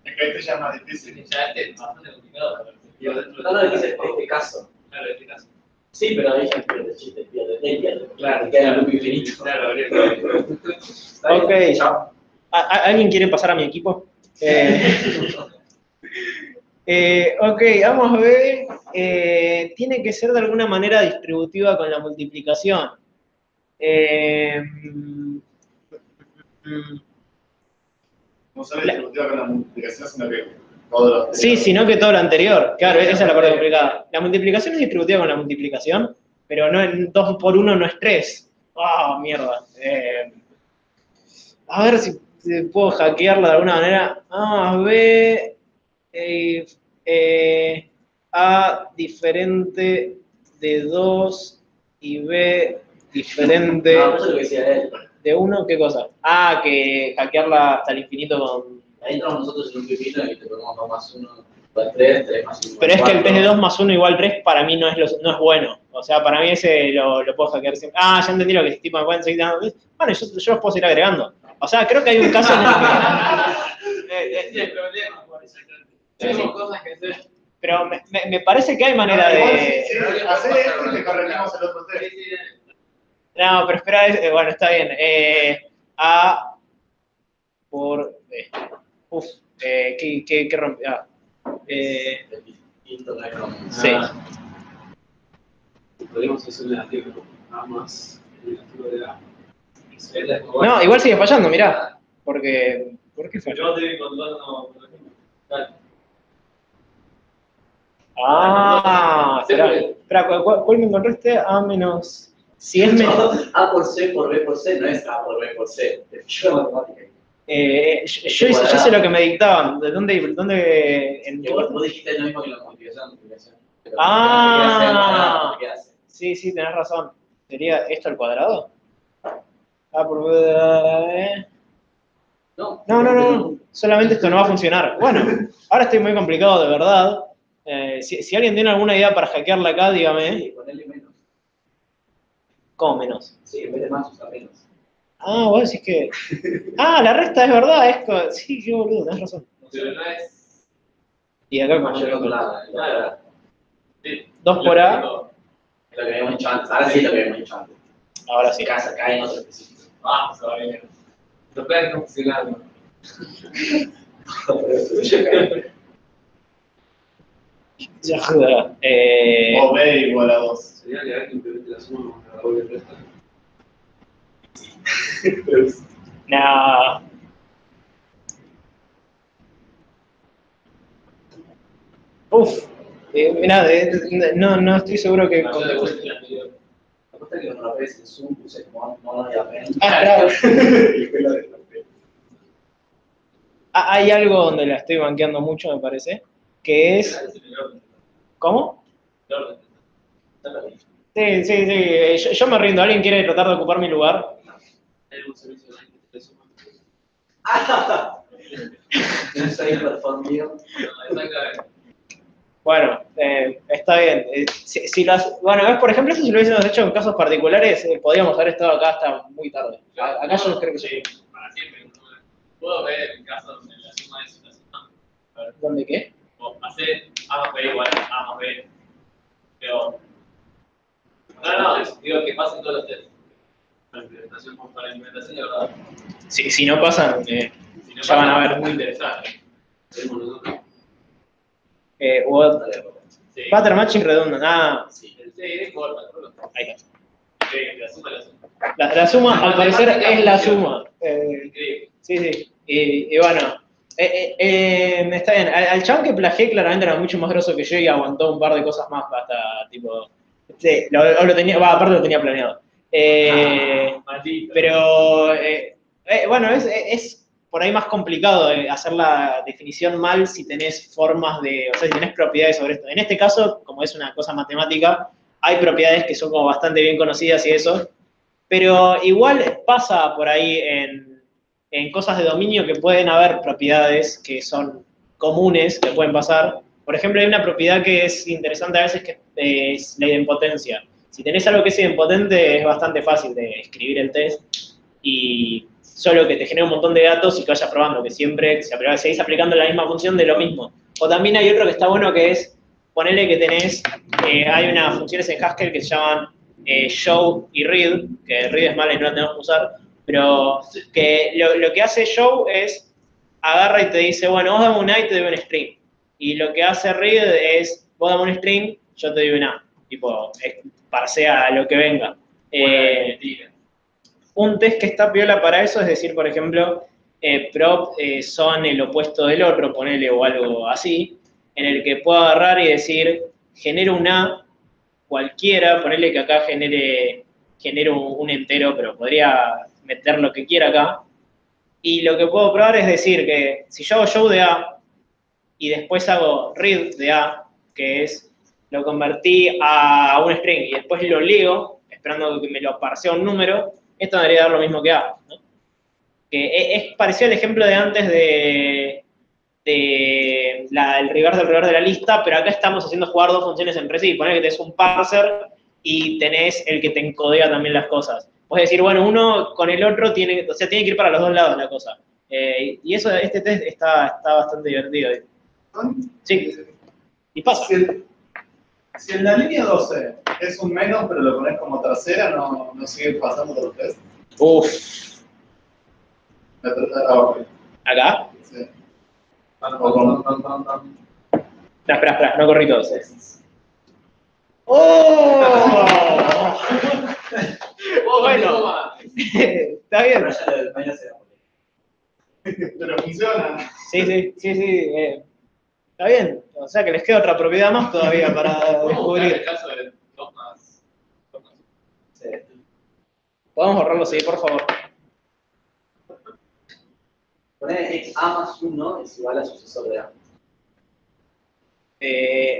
[SPEAKER 3] Es que este ya es más difícil.
[SPEAKER 1] Ya este es bastante complicado.
[SPEAKER 5] No dice este caso.
[SPEAKER 1] Claro, este caso.
[SPEAKER 5] Sí, pero ahí ya pierde el chiste, pierde.
[SPEAKER 1] Claro,
[SPEAKER 5] queda el loop infinito.
[SPEAKER 1] Claro,
[SPEAKER 2] Ok, ¿alguien quiere pasar a mi equipo? Ok, vamos a ver. Tiene que ser de alguna manera distributiva con la multiplicación.
[SPEAKER 3] No solo distributiva con la multiplicación, sino que todo lo anterior.
[SPEAKER 2] Sí, sino que todo lo anterior. Claro, esa es la parte complicada. La multiplicación es distributiva con la multiplicación, pero no en 2 por 1 no es 3. ¡Ah, mierda! A ver si puedo hackearla de alguna manera. A, B, A diferente de 2 y B diferente
[SPEAKER 5] No, eso es lo que decía él.
[SPEAKER 2] de 1. ¿Qué cosa? Que hackearla hasta el infinito con...
[SPEAKER 5] Ahí entramos nosotros en un pipito y te ponemos 2 más 1 igual 3, 3 más 1
[SPEAKER 2] Pero es que el
[SPEAKER 5] 4.
[SPEAKER 2] test de 2 más 1 igual 3 para mí no es bueno. O sea, para mí ese lo puedo hackear siempre. Ya entendí lo que es tipo me pueden seguir dando. Bueno, yo los puedo seguir agregando. O sea, creo que hay un caso en el que...
[SPEAKER 1] Tenemos cosas que hacer.
[SPEAKER 2] Pero me parece que hay manera de...
[SPEAKER 3] Sí, hacer esto y te corregimos el otro test.
[SPEAKER 2] No, pero espera, bueno, está bien. A por B. ¿Qué rompe? Sí.
[SPEAKER 4] Podríamos hacer negativo. A más el negativo de A.
[SPEAKER 2] No, igual sigue fallando, mirá. ¿Por qué falla?
[SPEAKER 1] Yo te voy contando, por ejemplo. Dale.
[SPEAKER 2] Espera, ¿cuál me encontraste? A menos... Si es menos...
[SPEAKER 5] A por C por B por C no es A por B por C. Yo la matemática.
[SPEAKER 2] Yo sé lo que me dictaban. ¿De dónde
[SPEAKER 5] Que vos dijiste lo mismo que la multiplicación.
[SPEAKER 2] Sí, tenés razón. ¿Sería esto al cuadrado? A por B... No. Solamente esto no va a funcionar. Bueno, ahora estoy muy complicado de verdad. Si alguien tiene alguna idea para hackearla acá, dígame.
[SPEAKER 5] Sí, ponerle menos.
[SPEAKER 2] ¿Cómo menos?
[SPEAKER 5] Sí, en vez de más usa menos.
[SPEAKER 2] Vos decís que... la resta es verdad. Sí, qué boludo, tenés razón.
[SPEAKER 1] Pero no es...
[SPEAKER 2] Y acá
[SPEAKER 5] Mayor otro lado.
[SPEAKER 2] 2 por A.
[SPEAKER 5] Es lo que habíamos dicho antes. Ahora sí es lo que habíamos dicho antes.
[SPEAKER 2] Ahora sí.
[SPEAKER 5] Casa cae en otro específico.
[SPEAKER 1] Vamos a ver. Lo que está funcionando.
[SPEAKER 2] Ya joda.
[SPEAKER 3] O B igual a 2.
[SPEAKER 4] Sería legal que implemente la suma contra la doble resta.
[SPEAKER 2] No. Mirá, no estoy seguro que...
[SPEAKER 1] No, yo después de la anterior.
[SPEAKER 5] Apuesta que otra vez en Zoom puse como no había pena.
[SPEAKER 2] Claro. Hay algo donde la estoy banqueando mucho, me parece, que es... ¿Cómo? Sí. Yo me rindo. ¿Alguien quiere tratar de ocupar mi lugar?
[SPEAKER 4] Hay algún servicio de que te suma.
[SPEAKER 5] No soy performido.
[SPEAKER 2] Bueno, está bien. Bueno, por ejemplo, si lo hubiésemos hecho en casos particulares, podríamos haber estado acá hasta muy tarde. Acá yo creo que sí.
[SPEAKER 1] Para siempre. Puedo ver el caso donde la suma es una suma.
[SPEAKER 2] ¿Dónde qué?
[SPEAKER 1] O hacer A más B igual a A más B. Pero... No, digo que pasen todos los test. Para la implementación de verdad.
[SPEAKER 2] Si no pasan,
[SPEAKER 1] Si no
[SPEAKER 2] ya van a ver.
[SPEAKER 1] es muy interesante.
[SPEAKER 4] Tenemos nosotros.
[SPEAKER 1] Sí.
[SPEAKER 2] Pattern matching redundant.
[SPEAKER 1] Sí, no importa.
[SPEAKER 2] Ahí está.
[SPEAKER 1] Sí, la suma.
[SPEAKER 2] La suma, al parecer, es la suma.
[SPEAKER 1] Increíble.
[SPEAKER 2] Sí. Y bueno, está bien. Al chabón que plagié claramente era mucho más grosso que yo y aguantó un par de cosas más hasta, tipo... Sí, lo tenía, aparte lo tenía planeado.
[SPEAKER 1] Maldito.
[SPEAKER 2] Pero, bueno, es por ahí más complicado hacer la definición mal si tenés formas de... O sea, si tenés propiedades sobre esto. En este caso, como es una cosa matemática, hay propiedades que son como bastante bien conocidas y eso, pero igual pasa por ahí en cosas de dominio que pueden haber propiedades que son comunes, que pueden pasar. Por ejemplo, hay una propiedad que es interesante a veces que es la idempotencia. Si tenés algo que es idempotente, es bastante fácil de escribir el test y solo que te genera un montón de datos y que vayas probando, que siempre seguís aplicando la misma función de lo mismo. O también hay otro que está bueno que es, ponele que tenés, hay unas funciones en Haskell que se llaman show y read, que read es mala y no la tenemos que usar, pero que lo que hace show es, agarra y te dice, bueno, vos dame un A y te doy un string. Y lo que hace read es, vos dame un string, yo te doy un A. Tipo, parsea lo que venga. Un test que está piola para eso es decir, por ejemplo, prop son el opuesto del otro, ponele o algo así, en el que puedo agarrar y decir, genero un A cualquiera, ponele que acá genero un entero, pero podría meter lo que quiera acá. Y lo que puedo probar es decir que si yo hago show de A y después hago read de A, que es, lo convertí a un string y después lo leo, esperando que me lo parsee un número, esto me debería dar lo mismo que A, ¿no? Que es parecido al ejemplo de antes del reverse de la lista, pero acá estamos haciendo jugar dos funciones entre sí. Poner que tenés un parser y tenés el que te encodea también las cosas. Puedes decir, bueno, uno con el otro tiene que ir para los dos lados la cosa. Y eso, este test está bastante divertido. Sí. Y pasa.
[SPEAKER 3] Si en la línea 12 es un menos, pero lo pones como tercera, no sigue pasando por los test.
[SPEAKER 2] Uff.
[SPEAKER 3] Okay.
[SPEAKER 2] ¿Acá?
[SPEAKER 3] Sí.
[SPEAKER 2] No, espera, no corrí todos. ¡Oh! Bueno, está bien.
[SPEAKER 3] Pero funciona.
[SPEAKER 2] Sí. Está bien, o sea que les queda otra propiedad más todavía para descubrir.
[SPEAKER 1] El caso de 2 más.
[SPEAKER 5] Sí.
[SPEAKER 2] Podemos borrarlo, sí, por favor.
[SPEAKER 5] Poner x a más 1 es igual a sucesor de a.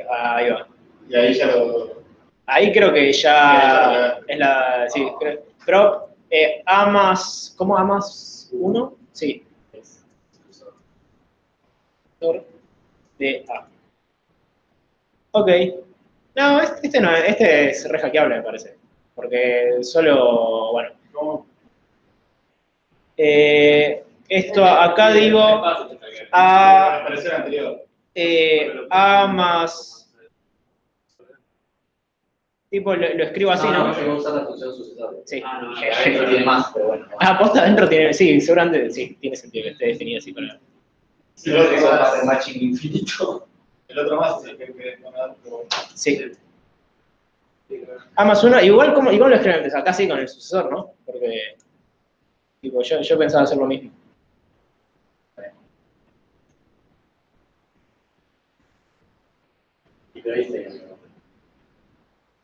[SPEAKER 2] Ahí va.
[SPEAKER 3] Y ahí ya lo.
[SPEAKER 2] Ahí creo que ya es la. Sí, creo. Pero a más. ¿Cómo a más 1? Sí. De A. Ok. No, este no, este es re hackeable, me parece. Porque solo. Bueno.
[SPEAKER 3] ¿Cómo?
[SPEAKER 2] Esto acá digo. A.
[SPEAKER 3] Apareció el anterior.
[SPEAKER 2] A más. Tipo, lo escribo así, ¿no?
[SPEAKER 5] No, yo voy a usar la función sucesor.
[SPEAKER 2] Sí.
[SPEAKER 5] No, adentro tiene más, pero bueno.
[SPEAKER 2] Posta adentro tiene. Sí, seguramente sí, tiene sentido que esté definido así para.
[SPEAKER 5] Si no, eso va a ser matching infinito.
[SPEAKER 3] El otro más es el que querés poner.
[SPEAKER 2] Sí. A más 1, igual lo escriben antes, acá sí con el sucesor, ¿no? Porque. Tipo, yo pensaba hacer lo mismo.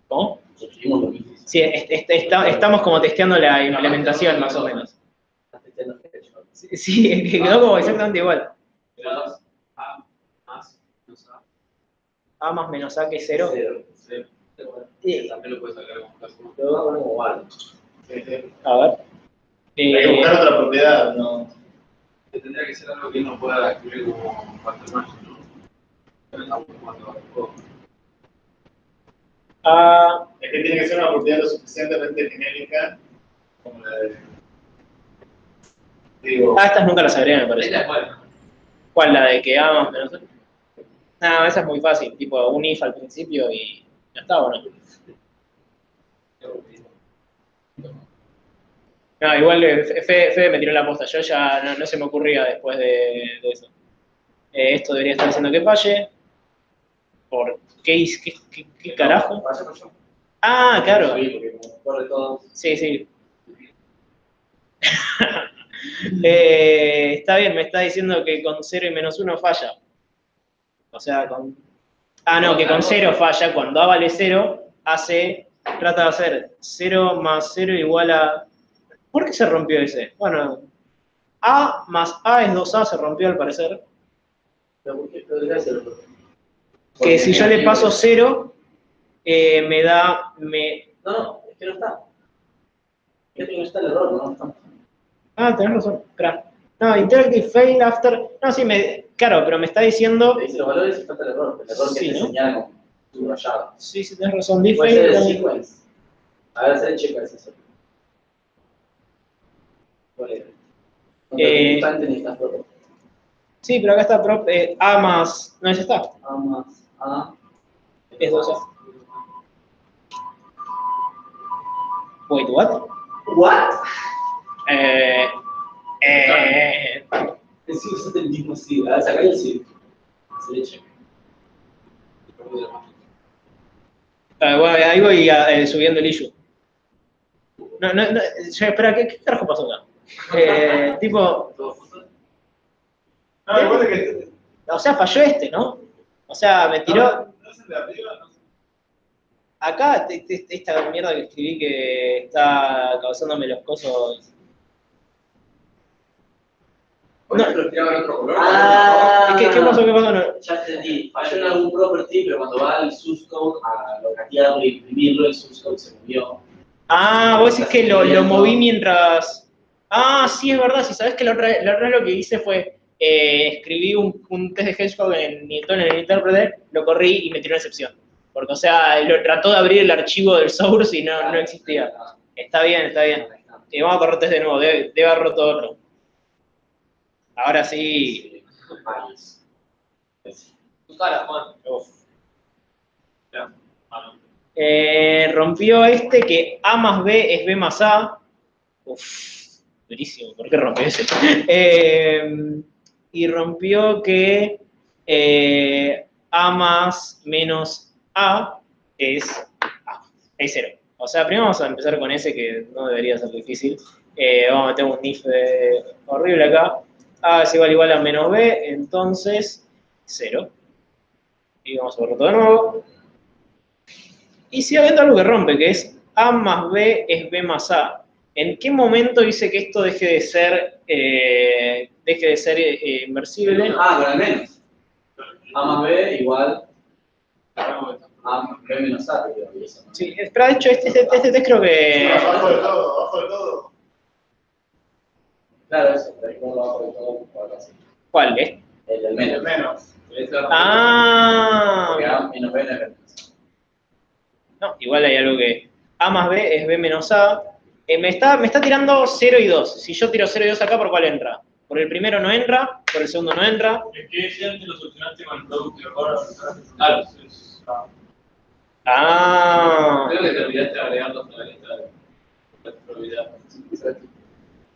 [SPEAKER 2] ¿Cómo?
[SPEAKER 5] Suscribimos lo mismo.
[SPEAKER 2] Sí, estamos como testeando la implementación, más o menos. Sí, es que quedó como exactamente igual. A más menos A que 0.
[SPEAKER 4] Sí. También lo puedes sacar como caso.
[SPEAKER 5] Lo vamos a poner como igual.
[SPEAKER 2] A ver.
[SPEAKER 3] Hay que buscar otra propiedad, ¿no?
[SPEAKER 4] Que tendría que ser algo que uno pueda escribir como factor mágico, ¿no? Pero estamos jugando al juego.
[SPEAKER 3] Es que tiene que ser una propiedad lo suficientemente genérica como la de. Digo.
[SPEAKER 2] Estas nunca las sabría, me parece.
[SPEAKER 1] Esta es buena.
[SPEAKER 2] ¿Cuál? La de que A más menos A. No, esa es muy fácil, tipo un if al principio y ya está, bueno. No, igual Fede me tiró la posta, yo ya no se me ocurría después de eso. Esto debería estar diciendo que falle. ¿Por qué carajo? Ah, claro. Sí, sí. Está bien, me está diciendo que con 0 y menos 1 falla. O sea, con... Ah, no, que con 0 falla. Cuando A vale 0, trata de hacer 0 más 0 igual a... ¿Por qué se rompió ese? Bueno, A más A es 2A, se rompió al parecer. Que si yo le paso 0, me da...
[SPEAKER 5] No, es que no está. Es que no está el error, no está.
[SPEAKER 2] Ah, tenés razón, espera. No, interactive fail after... No, sí, claro, pero me está diciendo...
[SPEAKER 5] Te dice los valores y falta el error. El error
[SPEAKER 2] Sí,
[SPEAKER 5] que te
[SPEAKER 2] ¿no?
[SPEAKER 5] señala con subrayado.
[SPEAKER 2] Sí, sí, tenés razón. Puede
[SPEAKER 5] Puede ser el sequence. A ver, hacer el check a eso. ¿Cuál era? Constante necesitas prop.
[SPEAKER 2] Sí, pero acá está prop A más... No, ese está.
[SPEAKER 5] A más A.
[SPEAKER 2] Es 2A. Wait, what?
[SPEAKER 5] ¿What? Sí, usaste el mismo sí. A ver, sacar el sí. Hacer el check.
[SPEAKER 2] Bueno, ahí voy subiendo el issue. No, espera, ¿qué carajo pasó acá? Tipo...
[SPEAKER 3] No, igual que.
[SPEAKER 2] O sea, falló ¿no? O sea, me tiró...
[SPEAKER 3] No es el de arriba, no sé.
[SPEAKER 2] Acá, esta mierda que escribí que está causándome los cosos...
[SPEAKER 4] No, pero tiraban otro color.
[SPEAKER 2] ¿Qué pasó? No.
[SPEAKER 5] Ya entendí. Falló en algún property, pero cuando va al source code a locatearlo y imprimirlo, el source code se movió.
[SPEAKER 2] Ah, vos decís que lo moví mientras... Ah, sí, es verdad. Si sabés que la otra vez lo que hice fue... escribí un test de Hedgehog en Newton en el intérprete, lo corrí y me tiró una excepción. Porque, o sea, lo trató de abrir el archivo del source y no existía. Está bien. Vamos a correr test de nuevo, debe haber roto otro. Ahora sí.
[SPEAKER 1] Tu cara, Juan.
[SPEAKER 2] Rompió que A más B es B más A. Durísimo, ¿por qué rompió ese? Y rompió que A más menos A es 0. O sea, primero vamos a empezar con ese que no debería ser difícil. Vamos a meter un if horrible acá. A es igual a menos B, entonces 0. Y vamos a verlo todo de nuevo. Y sigue habiendo algo que rompe, que es A más B es B más A. ¿En qué momento dice que esto deje de ser inversible?
[SPEAKER 5] Con el menos. A más B igual A más B menos A, creo que eso, ¿no?
[SPEAKER 2] Sí, pero de hecho este test creo que...
[SPEAKER 3] Sí, abajo de todo, abajo de todo.
[SPEAKER 5] Claro, eso, pero hay que verlo abajo de todo, o algo así.
[SPEAKER 2] ¿Cuál es?
[SPEAKER 5] El del menos.
[SPEAKER 3] Menos.
[SPEAKER 2] Ah.
[SPEAKER 5] Porque A menos B no es B menos A.
[SPEAKER 2] No, igual hay algo que... A más B es B menos A. Me está tirando 0 y 2. Si yo tiro 0 y 2 acá, ¿por cuál entra? Por el primero no entra, por el segundo no entra.
[SPEAKER 1] Es que si antes lo solucionaste con el producto y ahora claro,
[SPEAKER 2] Ah.
[SPEAKER 1] creo que te olvidaste de agregarlos a la lista de probabilidad.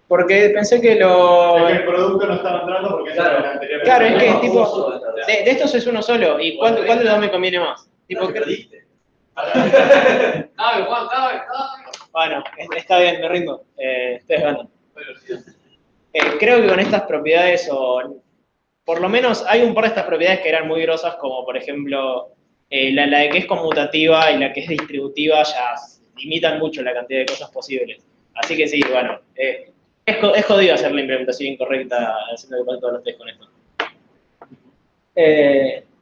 [SPEAKER 2] Porque pensé que lo...
[SPEAKER 3] Es que el producto no estaba entrando porque
[SPEAKER 5] Claro.
[SPEAKER 3] era el anterior.
[SPEAKER 2] Claro, es que
[SPEAKER 5] No,
[SPEAKER 2] tipo...
[SPEAKER 5] uso
[SPEAKER 2] De estos es uno solo. ¿Y cuál de los dos me conviene más? Tipo,
[SPEAKER 5] perdiste.
[SPEAKER 1] ¡Cabe, Juan, cabe!
[SPEAKER 2] bueno, está bien, me rindo. Ustedes ganan. Creo que con estas propiedades, o por lo menos hay un par de estas propiedades que eran muy grosas, como por ejemplo la de que es conmutativa y la que es distributiva, ya limitan mucho la cantidad de cosas posibles. Así que sí, bueno, es jodido hacer la implementación incorrecta haciendo que pasen todos los test con esto.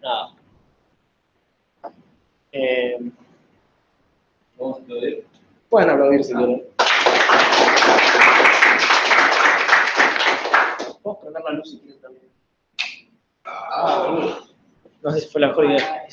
[SPEAKER 2] Nada.
[SPEAKER 1] Vamos a aplaudir.
[SPEAKER 2] Pueden aplaudir si quieren. Vamos a prender la luz si quieren también. No sé si fue la mejor idea.